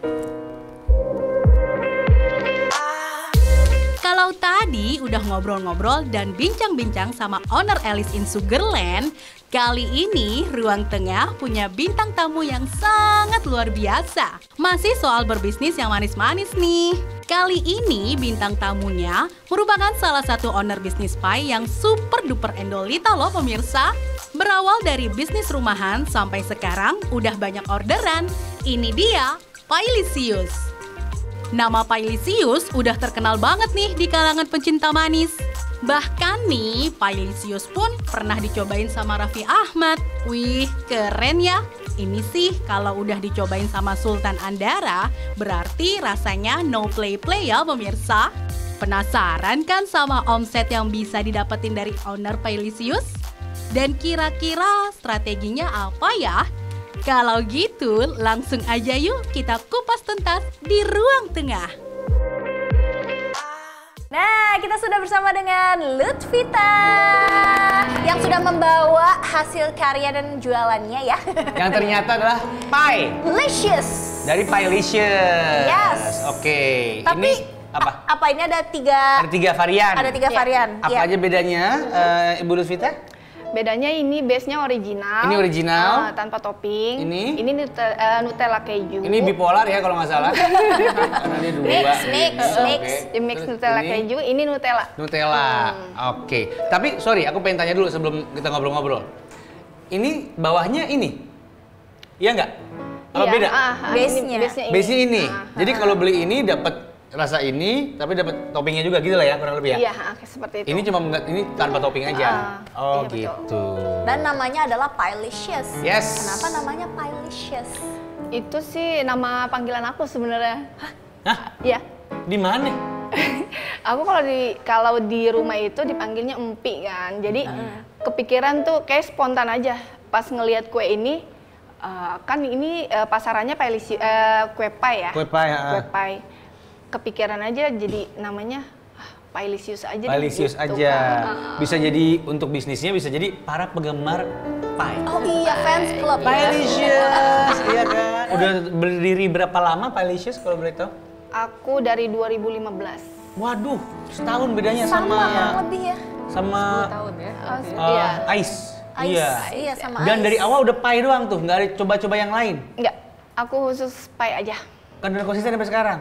Kalau tadi udah ngobrol-ngobrol dan bincang-bincang sama owner Alice in Sugarland, kali ini Ruang Tengah punya bintang tamu yang sangat luar biasa. Masih soal berbisnis yang manis-manis nih. Kali ini bintang tamunya merupakan salah satu owner bisnis pie yang super duper endolita loh pemirsa. Berawal dari bisnis rumahan sampai sekarang udah banyak orderan. Ini dia, Pailicious. Nama Pailicious udah terkenal banget nih di kalangan pencinta manis. Bahkan nih, Pailicious pun pernah dicobain sama Raffi Ahmad. Wih, keren ya. Ini sih kalau udah dicobain sama Sultan Andara, berarti rasanya no play-play ya pemirsa. Penasaran kan sama omset yang bisa didapetin dari owner Pailicious? Dan kira-kira strateginya apa ya? Kalau gitu, langsung aja yuk kita kupas tuntas di Ruang Tengah. Nah, kita sudah bersama dengan Lutfita yang sudah membawa hasil karya dan jualannya ya. Yang ternyata adalah pie Licious. dari Pailicious. Yes. Oke. Tapi Ini apa? Apa ini ada tiga? Ada 3 varian. Ada 3 varian. Apa Iya. aja bedanya, Ibu Lutfita? Bedanya ini base-nya original. Ini original. Tanpa topping. Ini? Ini Nutella keju. Ini bipolar ya kalau nggak salah. Karena dia 2. Mix. Di mix Terus Nutella ini keju, ini Nutella. Nutella. Oke. Tapi sorry, aku pengen tanya dulu sebelum kita ngobrol-ngobrol. Ini bawahnya ini? Iya nggak? Apa Iya, beda? Base-nya. Base-nya ini. Base-nya ini. Jadi kalau beli ini dapat rasa ini, tapi dapat toppingnya juga gitu lah ya, kurang lebih ya? Iya, seperti itu. Ini cuma ini tanpa topping aja. Oh iya, gitu. Dan namanya adalah Pailicious. Yes. Kenapa namanya Pailicious? Itu sih nama panggilan aku sebenarnya. Hah? Iya. Di mana? Aku kalau di rumah itu dipanggilnya Empi kan. Jadi kepikiran tuh kayak spontan aja. Pas ngelihat kue ini kan ini pasarannya kue pie ya. Kue pie, Kue pie. Kepikiran aja jadi namanya Pailicious aja. Pailicious gitu, aja. kan. Bisa jadi untuk bisnisnya, bisa jadi para penggemar pie. Oh iya, fans club. Pailicious, iya kan? Udah berdiri berapa lama Pailicious kalau boleh tahu? Aku dari 2015. Waduh, setahun bedanya Sama sama kurang lebih ya. sama 10 tahun ya. Iya. Ice. Ice. Iya. Iya, sama Dan Ice. dari awal udah pie doang tuh, nggak ada coba-coba yang lain. Enggak, aku khusus pie aja. Kan udah konsisten sampai sekarang.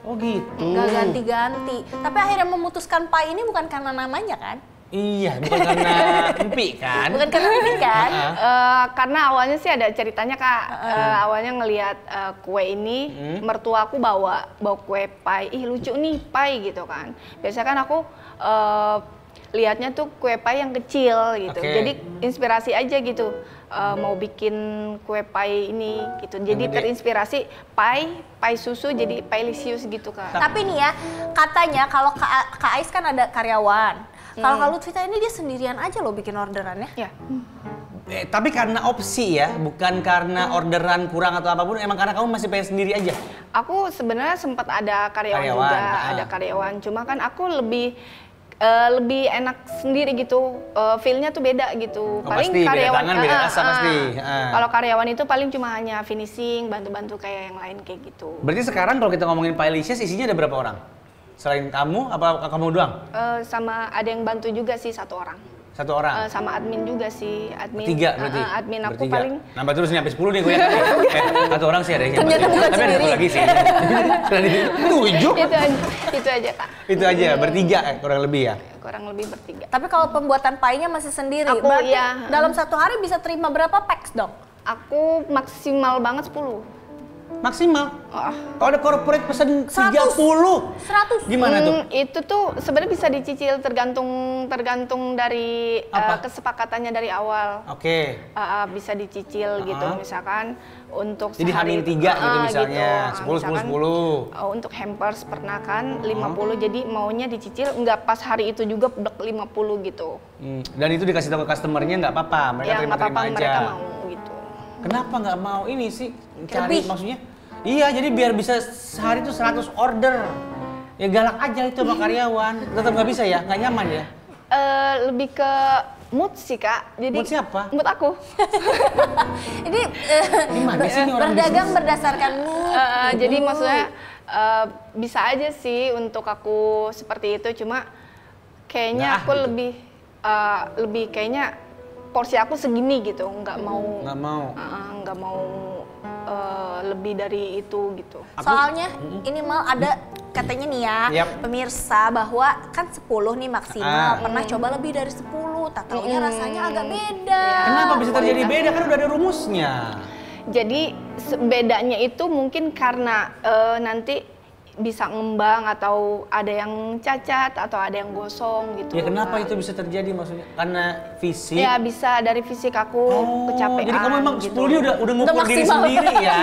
Oh gitu. Nggak ganti-ganti. Tapi akhirnya memutuskan pie ini bukan karena namanya kan? Iya, bukan karena empi kan? Bukan karena ini kan? Karena awalnya sih ada ceritanya Kak. Awalnya ngelihat kue ini, mertua aku bawa kue pie. Ih lucu nih pie gitu kan. Biasanya kan aku lihatnya tuh kue pie yang kecil gitu. Oke. Jadi inspirasi aja gitu. Mau bikin kue pie ini gitu. Jadi gede. terinspirasi pie susu jadi Pailicious gitu Kak. Tapi nih ya, katanya kalau Kak Ais kan ada karyawan. Kalau Kak Lutfita ini dia sendirian aja loh bikin orderannya. Ya. Tapi karena opsi ya, bukan karena orderan kurang atau apapun, emang karena kamu masih pengen sendiri aja. Aku sebenarnya sempat ada karyawan Karyawan, juga, ah. ada karyawan. Cuma kan aku lebih enak sendiri gitu, feel-nya tuh beda gitu. Oh, pasti, beda tangan, beda rasa pasti. Kalau karyawan itu paling cuma hanya finishing, bantu-bantu kayak yang lain kayak gitu. Berarti sekarang kalau kita ngomongin Pailicious, isinya ada berapa orang? Selain kamu, apa kamu doang? Sama ada yang bantu juga sih 1 orang. 1 orang? Sama admin juga sih, admin. 3 berarti? Admin aku Bertiga. paling. Nambah terus nih sampai 10 nih gue yakin. 1 orang sih ada yang Ternyata bukan tapi ada sendiri. 1 lagi sih. 7? Itu aja Kak. Itu aja, bertiga kurang lebih ya? Kurang lebih bertiga. Tapi kalau pembuatan pie-nya masih sendiri, Aku, berarti iya. dalam 1 hari bisa terima berapa packs dong? Aku maksimal banget 10. Maksimal? Oh. Kalau ada corporate pesen 100. 30. Gimana tuh? Itu tuh sebenarnya bisa dicicil tergantung dari Apa? kesepakatannya dari awal. Oke. Bisa dicicil gitu, misalkan untuk Jadi sehari H-3 gitu misalnya, 10, 10, misalkan, 10. Untuk hampers pernah kan 50, jadi maunya dicicil nggak pas hari itu juga blek 50 gitu. Dan itu dikasih tahu ke customer-nya nggak apa-apa, mereka Ya nggak terima-terima apa-apa, aja. mereka mau gitu. Kenapa nggak mau ini sih? Cari Lebih. maksudnya? Iya, jadi biar bisa sehari itu 100 order. Ya galak aja itu sama karyawan. Tetap nggak bisa ya? Nggak nyaman ya? Lebih ke mood sih Kak. Jadi, Mood siapa? Mood aku. Ini Gimana sih ini orang berdagang bisnis? berdasarkan mood. Jadi maksudnya bisa aja sih untuk aku seperti itu, cuma kayaknya Nggak aku gitu. lebih kayaknya porsi aku segini gitu, nggak mau Nggak mau. lebih dari itu gitu. Soalnya ini mal ada katanya nih ya, Yap. pemirsa bahwa kan 10 nih maksimal. Pernah coba lebih dari 10, tak taunya rasanya agak beda. Kenapa bisa terjadi beda? Kan udah ada rumusnya. Jadi bedanya itu mungkin karena nanti bisa ngembang atau ada yang cacat atau ada yang gosong gitu. Ya kenapa Kak. itu bisa terjadi maksudnya? Karena fisik? Ya bisa dari fisik aku kecapean. Jadi kamu emang gitu. 10 dia udah ngukur Udah diri maksimal. sendiri ya.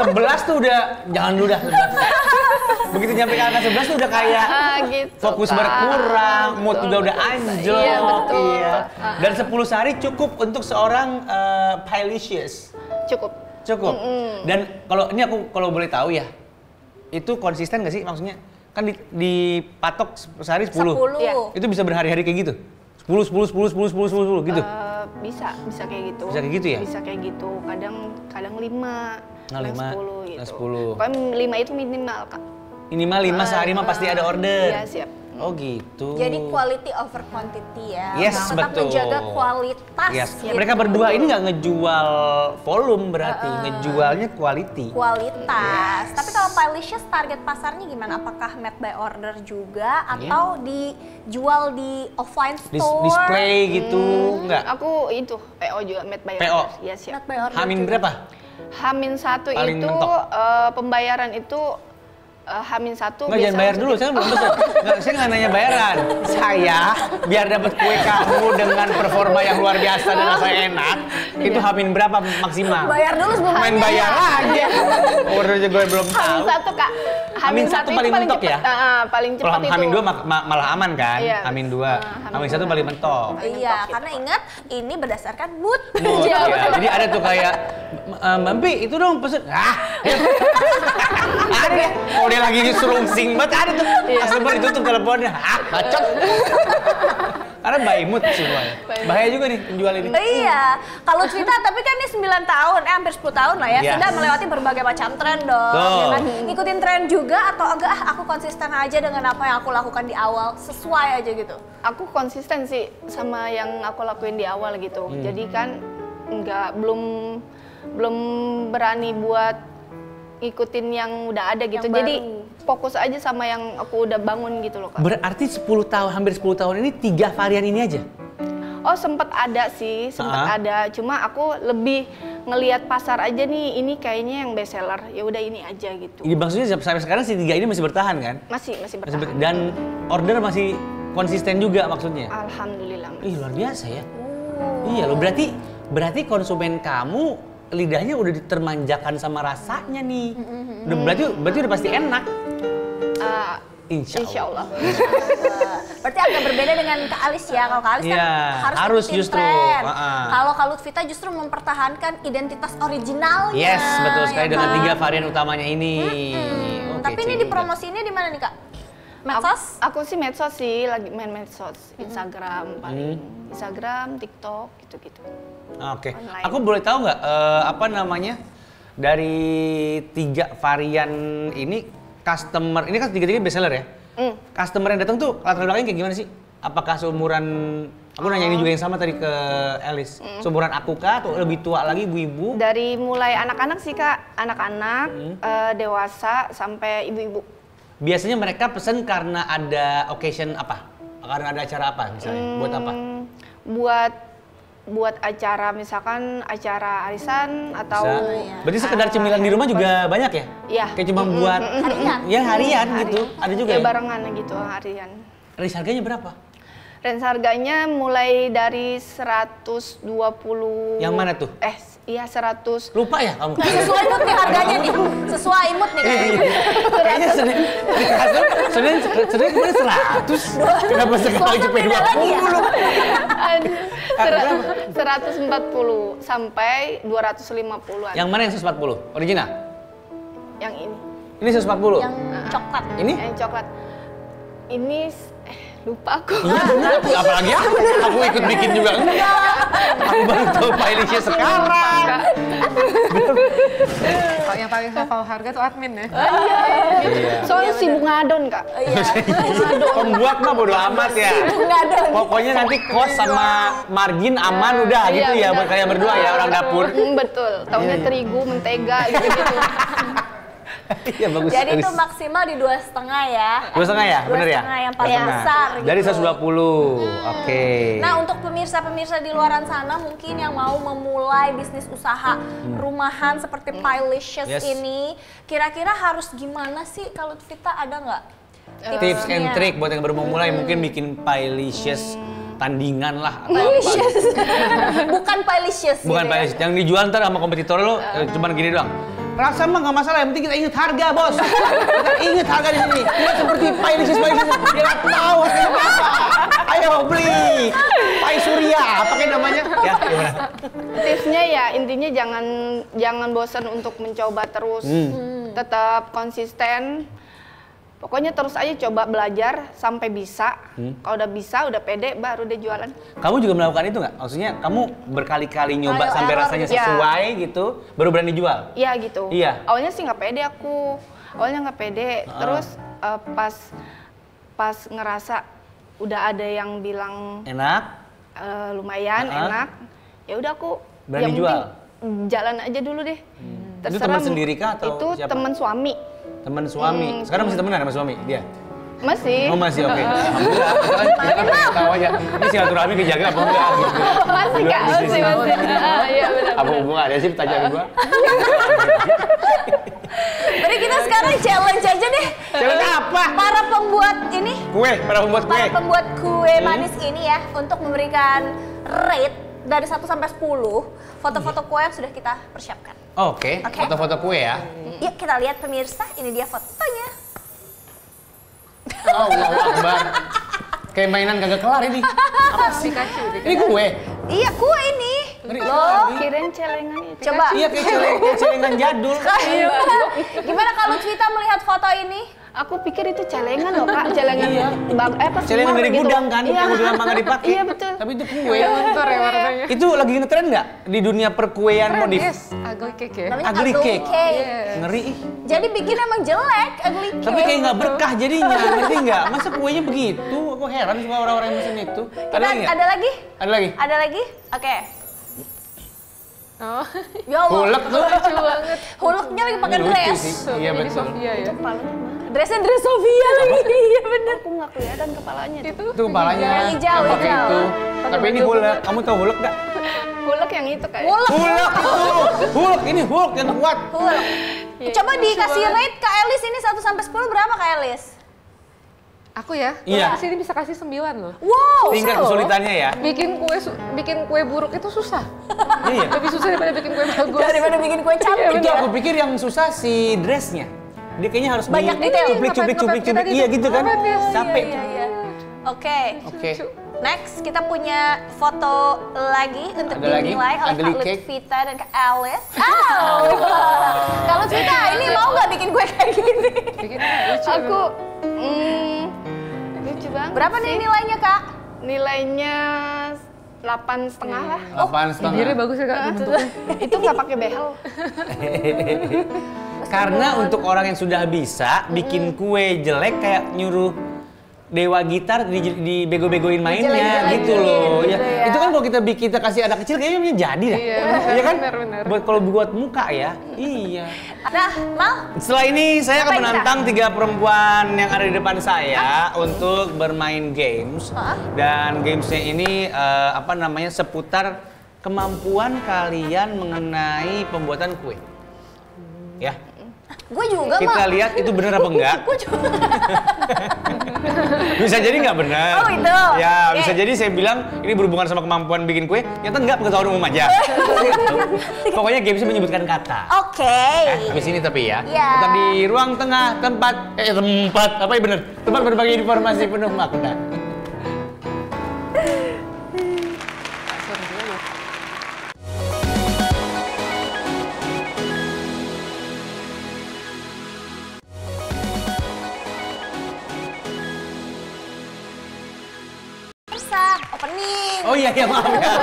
11 tuh udah, jangan dulu dah 11. Begitu nyampe ke angka 11 tuh udah kayak gitu, fokus Kak. berkurang, mood Betul, juga udah betul. anjlok. Iya, betul. Iya. Dan 10 sehari cukup untuk seorang Pailicious. Cukup. Cukup. Dan kalau ini aku kalau boleh tahu ya, itu konsisten nggak sih maksudnya? Kan dipatok sehari 10. 10. Iya. Itu bisa berhari-hari kayak gitu? 10 gitu? Bisa kayak gitu. Bisa kayak gitu ya? Bisa kayak gitu. Kadang 5, Nah, 5, 10 gitu. 10. Pokoknya 5 itu minimal, Kak. Minimal 5 sehari mah pasti ada order. Iya, siap. Oh gitu. Jadi quality over quantity ya. Yes, Tetap betul. menjaga kualitas. Yes. gitu. Mereka berdua ini nggak ngejual volume berarti, ngejualnya quality. Kualitas. Tapi kalau Pailicious target pasarnya gimana? Apakah made by order juga atau dijual di offline store? Display gitu, nggak? Aku itu PO juga made by PO? order. Iya, siap. Made by order Hamin juga. berapa? Hamin 1 Paling itu mentok. pembayaran itu H-1 Nggak, jangan bayar dulu, saya belum pesen. Nggak, saya nggak nanya bayaran. Saya, biar dapat kue kamu dengan performa yang luar biasa dan rasanya enak, itu H-min berapa maksimal? Bayar dulu sebelum Main nanya. bayar aja. Order aja gue belum tahu. H-1 Kak. H-1 itu paling mentok cepet. ya? Paling cepat Kalau itu. H-2 malah aman kan? Iya. H-2. H-1 H-1 paling mentok. Iya, karena ingat ini berdasarkan mood. Oh, iya. Jadi ada tuh kayak, Mbak Mpi, itu dong pesen. Ada. Oh, dia lagi nyuruh banget, ada tuh. Customer ditutup teleponnya. Bacot. Karena by mood semuanya. Bahaya juga nih penjual ini. Iya, kalau Twita tapi kan ini 9 tahun, hampir 10 tahun lah ya, Yes. sudah melewati berbagai macam tren dong. Tuh. Ya kan? Ngikutin tren juga atau agak aku konsisten aja dengan apa yang aku lakukan di awal, sesuai aja gitu. Aku konsisten sih sama yang aku lakuin di awal gitu. Jadi kan belum berani buat ngikutin yang udah ada gitu. Yang Jadi baru. fokus aja sama yang aku udah bangun gitu loh Kak. Berarti 10 tahun, hampir 10 tahun ini 3 varian ini aja? Oh sempet ada sih, ada. Cuma aku lebih ngelihat pasar aja nih, ini kayaknya yang best seller. Ya udah ini aja gitu. Ini maksudnya sampai sekarang si 3 ini masih bertahan kan? Masih Masih bertahan. dan order masih konsisten juga maksudnya? Alhamdulillah. Ih, luar biasa ya. Iya loh, berarti konsumen kamu lidahnya udah ditermanjakan sama rasanya nih. Udah, berarti udah pasti enak. Insya Allah. Berarti agak berbeda dengan Kak Alis ya. Kalau Kak Alis Iya, kan harus ikutin justru. tren. Heeh. Kalau Kak Lutfita justru mempertahankan identitas originalnya. Yes, betul sekali ya dengan kan? 3 varian utamanya ini. Oke, Tapi ini Cik. dipromosiinnya di mana nih Kak? Medsos? Aku sih medsos sih, lagi main medsos. Instagram paling. Instagram, TikTok, gitu-gitu. Oke, Online. aku boleh tahu nggak apa namanya dari 3 varian ini customer ini kan 3-3 best seller ya? Customer yang datang tuh latar belakangnya kayak gimana sih? Apakah seumuran aku nanya ini juga yang sama tadi ke Alice, seumuran aku kah atau lebih tua lagi ibu-ibu? Dari mulai anak-anak sih Kak, anak-anak, dewasa sampai ibu-ibu. Biasanya mereka pesen karena ada occasion apa? Karena ada acara apa misalnya? Buat apa? Buat acara misalkan acara arisan atau Berarti sekedar cemilan di rumah juga banyak ya? Iya. Kayak cuma buat Harian. Ya harian gitu. Ada juga ya ya? barengan gitu harian. Range harganya berapa? Range harganya mulai dari 120. Yang mana tuh? Iya 100. Lupa ya kamu? Sesuai mood nih harganya nih. Sesuai mood nih kayaknya. Kayaknya Senin kemarin 100. Kenapa sekarang Suasana cepet beda lagi ya? 140 sampai 250-an. Yang mana yang 140? Original? Yang ini. Ini 140? Yang coklat. Ini? Yang coklat. Ini lupa aku. Iya benar. Apalagi aku ikut bikin juga enggak. Aku baru tahu pilotnya sekarang. Kalau yang paling hafal harga tuh admin ya. Soalnya sibuk ngadon Kak. Pembuat mah bodo amat ya. Pokoknya nanti kos sama margin aman udah gitu ya Iya, buat kalian berdua ya orang dapur. Betul. Taunya terigu, mentega gitu-gitu. Iya bagus. Jadi itu Alis. maksimal di 2,5 ya. 2,5 ya? Bener ya? 2,5 yang paling 2,5. besar Dari gitu. 120. Oke. Nah untuk pemirsa-pemirsa di luaran sana mungkin yang mau memulai bisnis usaha rumahan seperti Pilicious Yes. ini, kira-kira harus gimana sih kalau Vita ada nggak? Tips and tipsnya? trick buat yang baru mau mulai mungkin bikin Pilicious tandingan lah atau Pilicious. apa. Bukan Pilicious. Bukan gitu ya. Pilicious. Yang dijual ntar sama kompetitor lo cuman gini doang. Rasa mah nggak masalah, yang penting kita ingat harga bos. Kita ingat harga di sini. Tidak seperti Pilicious. Dia nggak tahu harganya berapa. Ayo beli. Pai Surya, apa kayak namanya? Ya, gimana? Tipsnya ya intinya jangan bosan untuk mencoba terus. Tetap konsisten. Pokoknya terus aja coba belajar sampai bisa. Kalau udah bisa, udah pede, baru deh jualan. Kamu juga melakukan itu nggak? Maksudnya kamu berkali-kali nyoba Trial sampai error rasanya gitu. sesuai gitu, baru berani jual? Iya gitu. Iya. Awalnya sih nggak pede aku. Awalnya nggak pede. Terus pas ngerasa udah ada yang bilang Enak? lumayan enak, ya udah aku Berani yang jual? penting jalan aja dulu deh. Itu teman sendiri kah atau itu siapa? teman suami. Teman suami. Sekarang masih temenan sama suami dia? Masih. Oh masih, oke. Alhamdulillah. Kita kan pengen tahu aja. Ini silaturahmi kejaga apa enggak gitu. Masih Kak, masih. Iya benar. Apa hubungannya sih tanya ke gua? Berarti kita sekarang challenge aja deh. Challenge apa? Para pembuat ini, Para pembuat kue. para pembuat kue manis ini ya, untuk memberikan rate dari 1 sampai 10 foto-foto kue yang sudah kita persiapkan. Oke, Oke. foto-foto kue ya. Yuk kita lihat pemirsa, ini dia fotonya. Allahu Akbar. Kayak mainan kagak kelar ini. Pikachu. Ini kue. Iya, kue ini. Ngeri Loh, lagi. Kirain celengan itu. coba. Iya kayak celengan jadul. Gimana kalau Cita melihat foto ini? Aku pikir itu celengan loh kak, celengan pas Celengan keluar dari gitu. gudang kan, Iya. yang udah lama nggak dipakai. Iya betul. Tapi itu kue. Bentar ya warnanya. Itu lagi ngetren nggak di dunia perkuean modif? Yes, ugly cake ya. Namanya Ugly cake. Yes. Ngeri ih. Jadi bikin emang jelek, ugly cake. Tapi kayak nggak berkah jadinya, ngerti nggak? Masa kuenya begitu? Aku heran sama orang-orang yang mesen itu. Ada lagi nggak? Ada lagi? Ada lagi? Ada lagi? Oke. Oh, Ya Allah. Hulek tuh. lucu banget. Huluknya lagi pakai Lucu dress. sih. So, Iya ini betul. Sofia ya. Dressnya dress Sofia lagi. Iya bener. Aku nggak kelihatan kepalanya. Itu Itu kepalanya. Yang hijau, yang pakai hijau. itu. Tapi ini hulek. Kamu tahu hulek nggak? Hulek yang itu kayak. Huluk. Hulek itu. Hulek ini hulek yang kuat. Huluk. Coba dikasih rate Kak Elis ini 1 sampai 10 berapa Kak Elis? Aku ya. Iya. Sini bisa kasih 9 loh. Wow. Tingkat susah loh. kesulitannya ya. Bikin kue buruk itu susah. Iya. Lebih susah daripada bikin kue bagus. Daripada bikin kue cantik Itu ya. aku pikir yang susah si dressnya. Dia kayaknya harus Banyak di- detail. cuplik. Ngapain Iya gitu kan. Ngapain, yes. Capek. Iya. Oke. Oke. Next, kita punya foto lagi untuk Ada lagi? dinilai oleh Ugly Kak cake. Lutfita dan Kak Alice. Kak Lutfita, ini mau nggak bikin kue kayak gini? Bikin lucu. Aku lucu banget. Berapa nih nilainya Kak? Nilainya 8,5 lah. 8,5. Bibirnya bagus ya Kak bentuknya. Itu nggak pakai behel. Karena untuk orang yang sudah bisa bikin kue jelek kayak nyuruh dewa gitar dibego-begoin mainnya Dijelek-jelekin gitu loh. gitu Ya, ya. itu kan kalau kita kasih anak kecil kayaknya jadi dah. Iya, Iya kan? benar. Buat kalau buat muka ya. Iya. Nah, Mal, Setelah ini saya akan Apa kita? menantang 3 perempuan yang ada di depan saya untuk bermain games. Hah? Dan gamesnya ini seputar kemampuan kalian mengenai pembuatan kue. Ya, gue juga kita Mal. lihat itu benar apa enggak. Gue juga. Bisa jadi nggak benar. Oh, itu. Ya, Oke. bisa jadi saya bilang ini berhubungan sama kemampuan bikin kue. Ternyata enggak, pengetahuan umum aja. Gitu. Pokoknya gamesnya menyebutkan kata. Oke. Habis ini tapi ya, Iya. tetap di ruang tengah tempat apa ya bener? Tempat berbagi informasi penuh makna. Opening. Oh iya, maaf ya.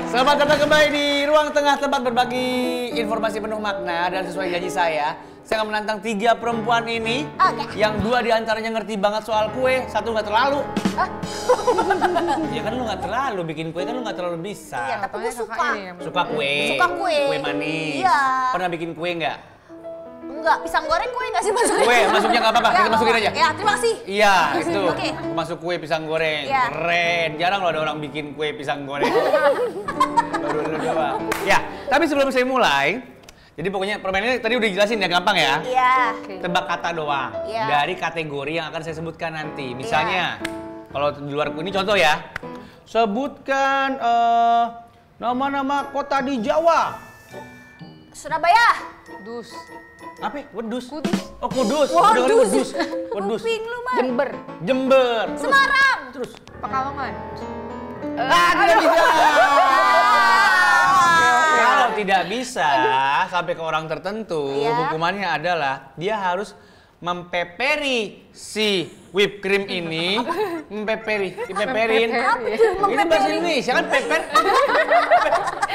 Selamat datang kembali di ruang tengah tempat berbagi informasi penuh makna, dan sesuai janji saya akan menantang 3 perempuan ini. Oke. Yang 2 diantaranya ngerti banget soal kue, 1 nggak terlalu. Ya kan lu nggak terlalu bikin kue, kan lu nggak terlalu bisa. Iya, tapi gue suka. Suka kue. Suka kue. Kue manis. Iya. Pernah bikin kue nggak? Enggak, pisang goreng kue nggak sih masuknya? Kue, masuknya nggak apa-apa, kita masukin aja. Ya, terima kasih. Iya, itu. Oke. Masuk kue pisang goreng. Iya. Keren. Jarang loh ada orang bikin kue pisang goreng. Baru lu doang. Ya, tapi sebelum saya mulai, jadi pokoknya permainannya tadi udah dijelasin ya, gampang ya. Iya. Tebak kata doang. Iya. Dari kategori yang akan saya sebutkan nanti. Misalnya, kalau di luar ini contoh ya. Sebutkan nama-nama kota di Jawa. Surabaya. Dus. Apa? Wedus. Kudus. Oh, Kudus. Gua dengerin Wedus. Wedus. Kuping lu mah. Jember. Jember. Terus. Semarang. Terus. Pekalongan. Tidak bisa. Kalau tidak bisa sampai ke orang tertentu, Iya. hukumannya adalah dia harus mempeperi si whipped cream ini, dipeperin. Ini bahasa Indonesia kan peper.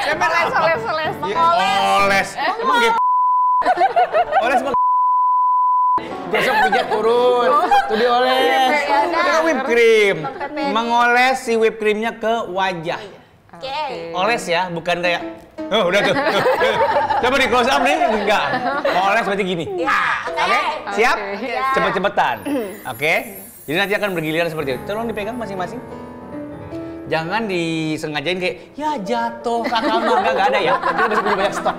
Peper Oles. Ya, oles. Emang gitu. Oles emang gosok pijat turun, tuh dioles. Itu kan whipped cream. Mengoles si whipped creamnya ke wajah. Oke. Oles ya, bukan kayak oh udah tuh. Coba di close up nih, enggak. Oles berarti gini. Ya, Oke, siap? Iya. Cepet-cepetan. Oke. Jadi nanti akan bergiliran seperti itu. Tolong dipegang masing-masing. jangan disengajain kayak ya jatuh ke kamar, nggak ada ya. Kita udah punya banyak stok.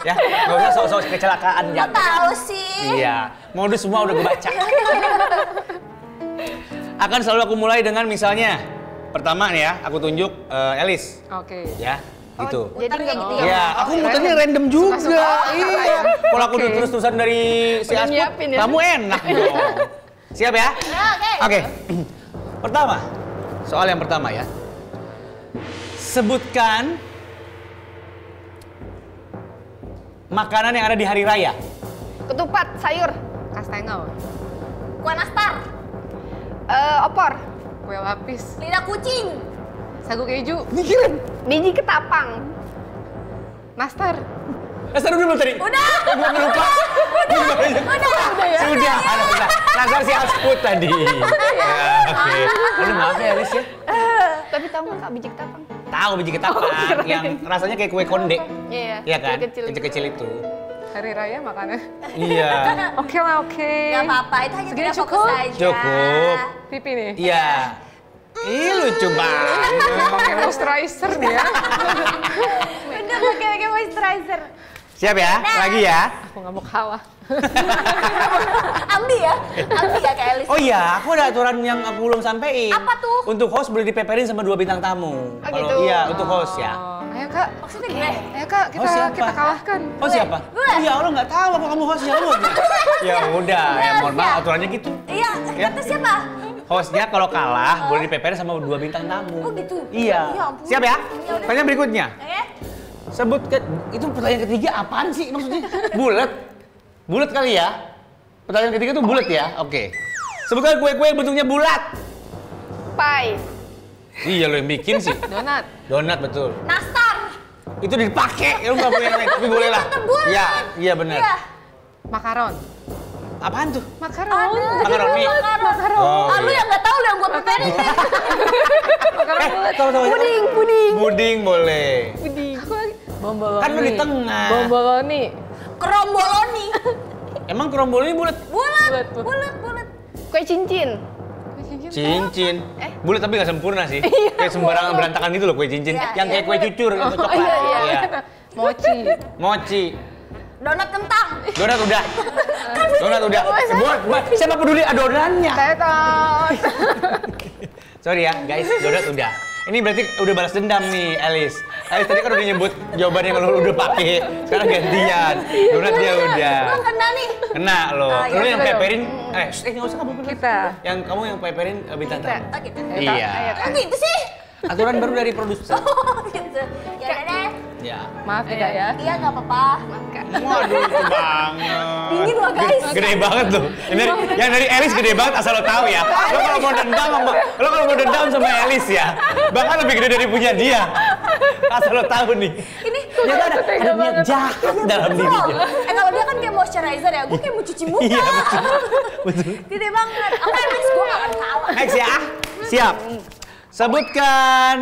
Ya, nggak usah sok-sok kecelakaan Kok jatuh. tahu sih? Iya, modus semua udah gue baca. Akan selalu aku mulai dengan misalnya pertama nih ya, aku tunjuk Elis. Oke. Ya, gitu. Jadi kayak gitu ya? Ya, aku muternya random juga. Iya. Kalau aku terus-terusan dari si Udah Asput, nyiapin ya? kamu enak dong. Siap ya? Oke. Oke. Pertama, soal yang pertama ya. Sebutkan makanan yang ada di hari raya. Ketupat, sayur, Kastengel. Kue nastar, opor, Kue lapis. lidah kucing, Sagu keju. Mikirin. biji ketapang. Nastar. Nastar dulu tadi. Udah. Gue lupa. Udah ya? Sudah. Ada bentar. Nastar si Asput tadi. Ya, oke. Aduh maaf ya Elis ya. Tapi tahu nggak Kak biji ketapang? Tahu biji ketapang yang rasanya kayak kue konde. Iya, Iya kan? kecil-kecil. Kecil-kecil itu. Hari raya makannya. Iya. Oke lah, oke. Gak apa-apa, itu hanya Segini tidak fokus cukup? saja. Cukup. Pipi nih. Iya. Ih lucu banget. Pakai moisturizer dia. Udah pakai moisturizer. Siap ya? Lagi ya? Aku nggak mau kalah. Ambi ya? Ambi ya Kak Elis? Oh iya, aku ada aturan yang aku belum sampein. Apa tuh? Untuk host boleh dipeperin sama 2 bintang tamu. Oh, Kalau gitu. iya, untuk host ya. Ayo kak, Maksudnya gue? ayo kak, Host siapa? kita kalahkan. Host siapa? Gue. Oh ya Allah nggak tahu aku kamu hostnya lu. Ya udah, ya mohon maaf aturannya gitu. Iya, Ya. kata siapa? Hostnya kalau kalah boleh dipeperin sama 2 bintang tamu. Oh gitu? Iya. Ya ampun. Siap ya? Ya udah. Pertanyaan berikutnya. Sebutkan, itu pertanyaan ketiga apaan sih maksudnya? Bulat? Bulat kali ya? Pertanyaan ketiga tuh bulat ya? Oke. Sebutkan kue-kue yang bentuknya bulat. Pie, Iya lo yang bikin sih. Donat. Donat betul. Nastar. Itu dipakai, lu nggak boleh yang lain, tapi boleh lah. Tetep bulat. Iya, iya benar. Iya. Makaron. Apaan tuh? Makaron. Makaroni. Makaron. Oh, Ah, lu iya. yang nggak tahu lu yang gue peperin. Tahu. Puding. Puding boleh. Bomboloni. Kan lu di tengah. Bomboloni. Keromboloni. Emang kerombol ini bulat? Bulat. Bulat. Bulat. kue cincin. Cincin. Bulat tapi nggak sempurna sih. Kayak sembarangan berantakan gitu loh kue cincin. Iya, Yang kayak kue cucur, yang coklat. Iya. Mochi. Mochi. Donat kentang. Donat udah. Donat udah. Buat siapa peduli adonannya? Tetot. Sorry ya guys, donat udah. Ini berarti udah balas dendam nih, Elis. Elis tadi kan udah nyebut jawaban yang lu udah pakai. Sekarang gantian. Donat dia udah. Lu kena nih. Kena lo. Oh, iya. Lu yang Kita peperin, nggak usah kamu peperin. Kita. Yang kamu yang peperin bintang tamu. Oh gitu. Iya. Oh gitu sih. Aturan baru dari produser. Oh gitu. Ya udah deh. Ya. Maaf ya kak ya. Iya nggak apa-apa. Waduh, lucu banget. Dingin loh, guys. Gede banget tuh. Yang dari Elis gede banget asal lo tahu ya. Lo kalau mau dendam sama Elis ya, bahkan lebih gede dari punya dia. Asal lo tahu nih. Ini Ternyata ada niat jahat dalam dirinya. kalau dia kan kayak moisturizer ya, gue kayak mau cuci muka. Iya, betul. Gede banget. Apa next gue gak akan kalah. Next ya. Siap. Sebutkan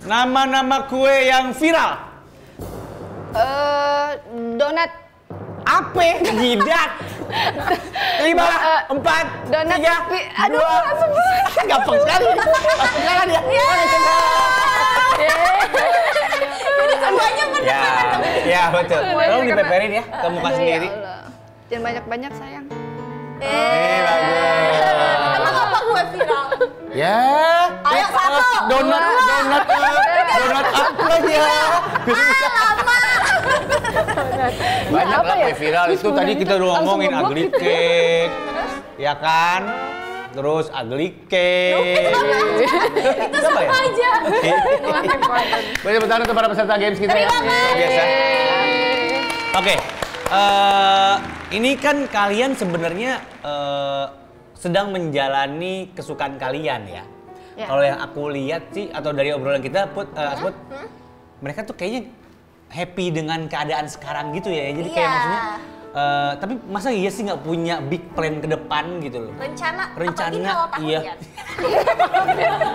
nama-nama kue yang viral. Donat, Apa? Jidat. 5, 4, donat, 3, aduh, langsung gampang sekali. Langsung kalah dia. Jadi semuanya Ya, ya betul. Tolong dipeperin ya ke muka Aduh, sendiri. ya Allah. Jangan banyak-banyak sayang. Bagus. Emang apa gue viral? Ya. Ayo, satu, Donat apa ya? Banyak lah kue viral itu tadi kita udah ngomongin ugly cake, ya kan? Terus ugly cake. Itu sama aja. Boleh tepuk tangan untuk para peserta games kita ya. Terima kasih. Luar biasa. Oke, ini kan kalian sebenarnya sedang menjalani kesukaan kalian ya. Ya. Kalau yang aku lihat sih atau dari obrolan kita, Asput, mereka tuh kayaknya happy dengan keadaan sekarang gitu ya. Jadi kayak Iya. maksudnya, tapi masa iya sih nggak punya big plan ke depan gitu loh? Rencana, apalagi Rencana, kalau tahun iya. ya.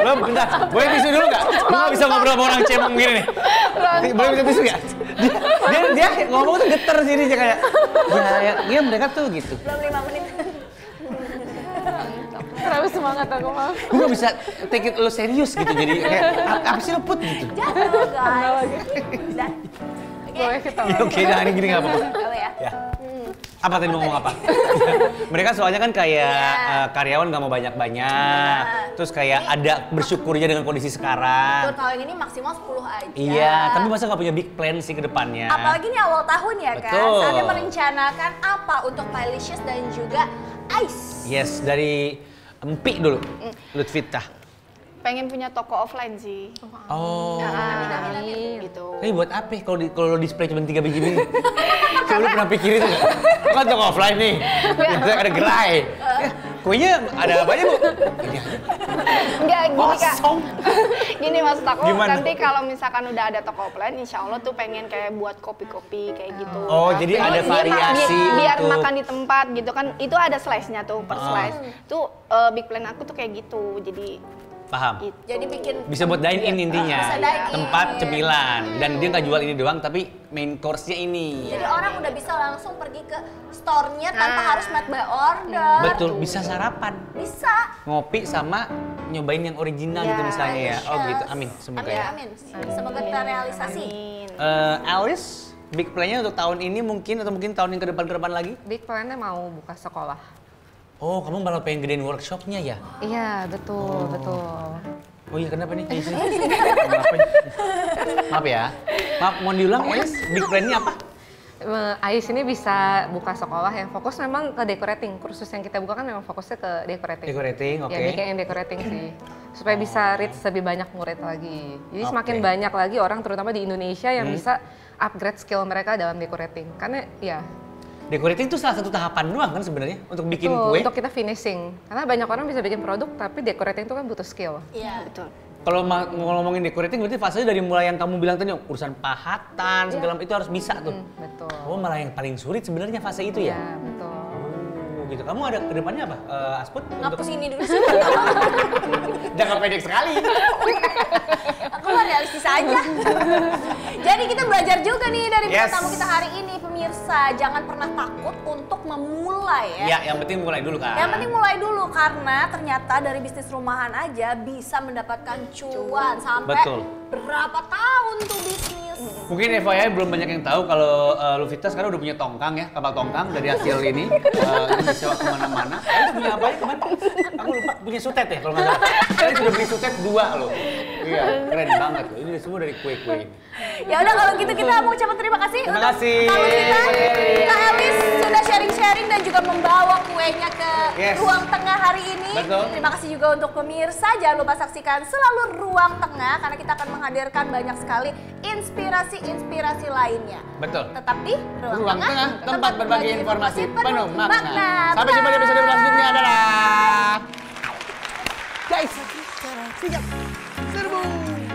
Lo bentar, boleh tisu dulu nggak? Lo nggak bisa ngobrol sama orang cemong gini nih. Boleh minta tisu nggak? Dia ngomong tuh geter sini aja kayak, ya mereka tuh gitu. Belum 5 menit. Terus Semangat aku mah. Gue gak bisa take it lo serius gitu, jadi kayak apa sih lo Put gitu. Jatuh guys. Udah. Boleh kita. Ya oke, nah ini gini gak apa-apa. Coba ya. Ya. Apa tadi mau ngomong apa? Mereka soalnya kan kayak karyawan gak mau banyak-banyak. Terus kayak ada bersyukurnya dengan kondisi sekarang. Betul, kalau yang ini maksimal 10 aja. Iya, tapi masa gak punya big plan sih ke depannya. Apalagi ini awal tahun ya kan. Betul. Saatnya merencanakan apa untuk Pylicious dan juga Ice. Yes, dari Empi dulu, Lutfita. Pengen punya toko offline sih. Oh. Gitu. Tapi buat apa kalau display cuma 3 biji ini? Coba lu pernah pikirin tuh? Kan toko offline nih, ada gerai. Kuenya ada apa aja Bu? Ini aja. Enggak, gini Kak. Kosong. Gini maksud aku, Gimana? nanti kalau misalkan udah ada toko offline, insya Allah tuh pengen kayak buat kopi-kopi kayak gitu. Oh, jadi ada variasi biar untuk- makan di tempat gitu kan, itu ada slice-nya tuh, per slice. Tuh big plan aku tuh kayak gitu, jadi Paham. gitu. Jadi bikin Bisa buat dine in intinya. Bisa dine in. Tempat cemilan. Dan dia nggak jual ini doang, tapi main course-nya ini. Jadi orang udah bisa langsung pergi ke store-nya tanpa harus made by order. Betul, bisa sarapan. Bisa. Ngopi sama nyobain yang original gitu Ya, misalnya ya. Oh yes. gitu, amin. Semoga Amin, ya. amin. Semoga terrealisasi. Amin. Alice, big plan-nya untuk tahun ini mungkin atau mungkin tahun yang ke depan lagi? Big plan-nya mau buka sekolah. Oh, kamu malah pengen gedein workshopnya ya? Iya, betul, betul. Oh iya, kenapa nih? Maaf ya. Maaf, mau diulang, Alice? Big plan-nya apa? Ais ini bisa buka sekolah yang fokus memang ke decorating. Kursus yang kita buka kan memang fokusnya ke decorating. Decorating, oke. Ya, bikin yang decorating sih. Supaya bisa reach lebih banyak murid lagi. Jadi semakin Oke. banyak lagi orang terutama di Indonesia yang bisa upgrade skill mereka dalam decorating. Karena ya Decorating itu salah satu tahapan doang kan sebenarnya untuk bikin betul, kue. untuk kita finishing. Karena banyak orang bisa bikin produk tapi decorating itu kan butuh skill. Iya. Betul. Kalau ngomongin decorating berarti fasenya dari mulai yang kamu bilang tadi urusan pahatan segala itu harus bisa tuh. Betul. Oh malah yang paling sulit sebenarnya fase itu ya? Iya, betul. Oh gitu. Kamu ada kedepannya apa, Asput? Ngapus ini dulu sih. Jangan pendek sekali. Aku mah realistis aja. Jadi kita belajar juga nih dari Yes. tamu kita hari ini, pemirsa. Jangan pernah takut untuk memulai ya. Ya, yang penting mulai dulu kan. Yang penting mulai dulu karena ternyata dari bisnis rumahan aja bisa mendapatkan cuan sampai Betul. berapa tahun tuh bisnis. Mungkin FYI belum banyak yang tahu kalau Luvita sekarang udah punya tongkang ya, kapal tongkang dari hasil ini. Disewa kemana-mana. Kalian punya apa ya kemarin? Aku lupa, punya sutet ya kalau nggak salah. Kalian sudah beli sutet 2 loh. Iya, keren banget loh. Ini semua dari kue-kue ini. Ya udah kalau gitu kita mau ucapkan terima kasih Terima untuk kasih. tamu kita, Kak Elis sudah sharing-sharing dan juga membawa kuenya ke Yes. ruang tengah hari ini. Betul. Terima kasih juga untuk pemirsa, jangan lupa saksikan selalu Ruang Tengah karena kita akan menghadirkan banyak sekali inspirasi lainnya. Betul. Tetap di Ruang Tengah, tempat berbagi informasi penuh makna. Sampai Bye. jumpa di episode selanjutnya. Dadah. Guys, siap. Serbu.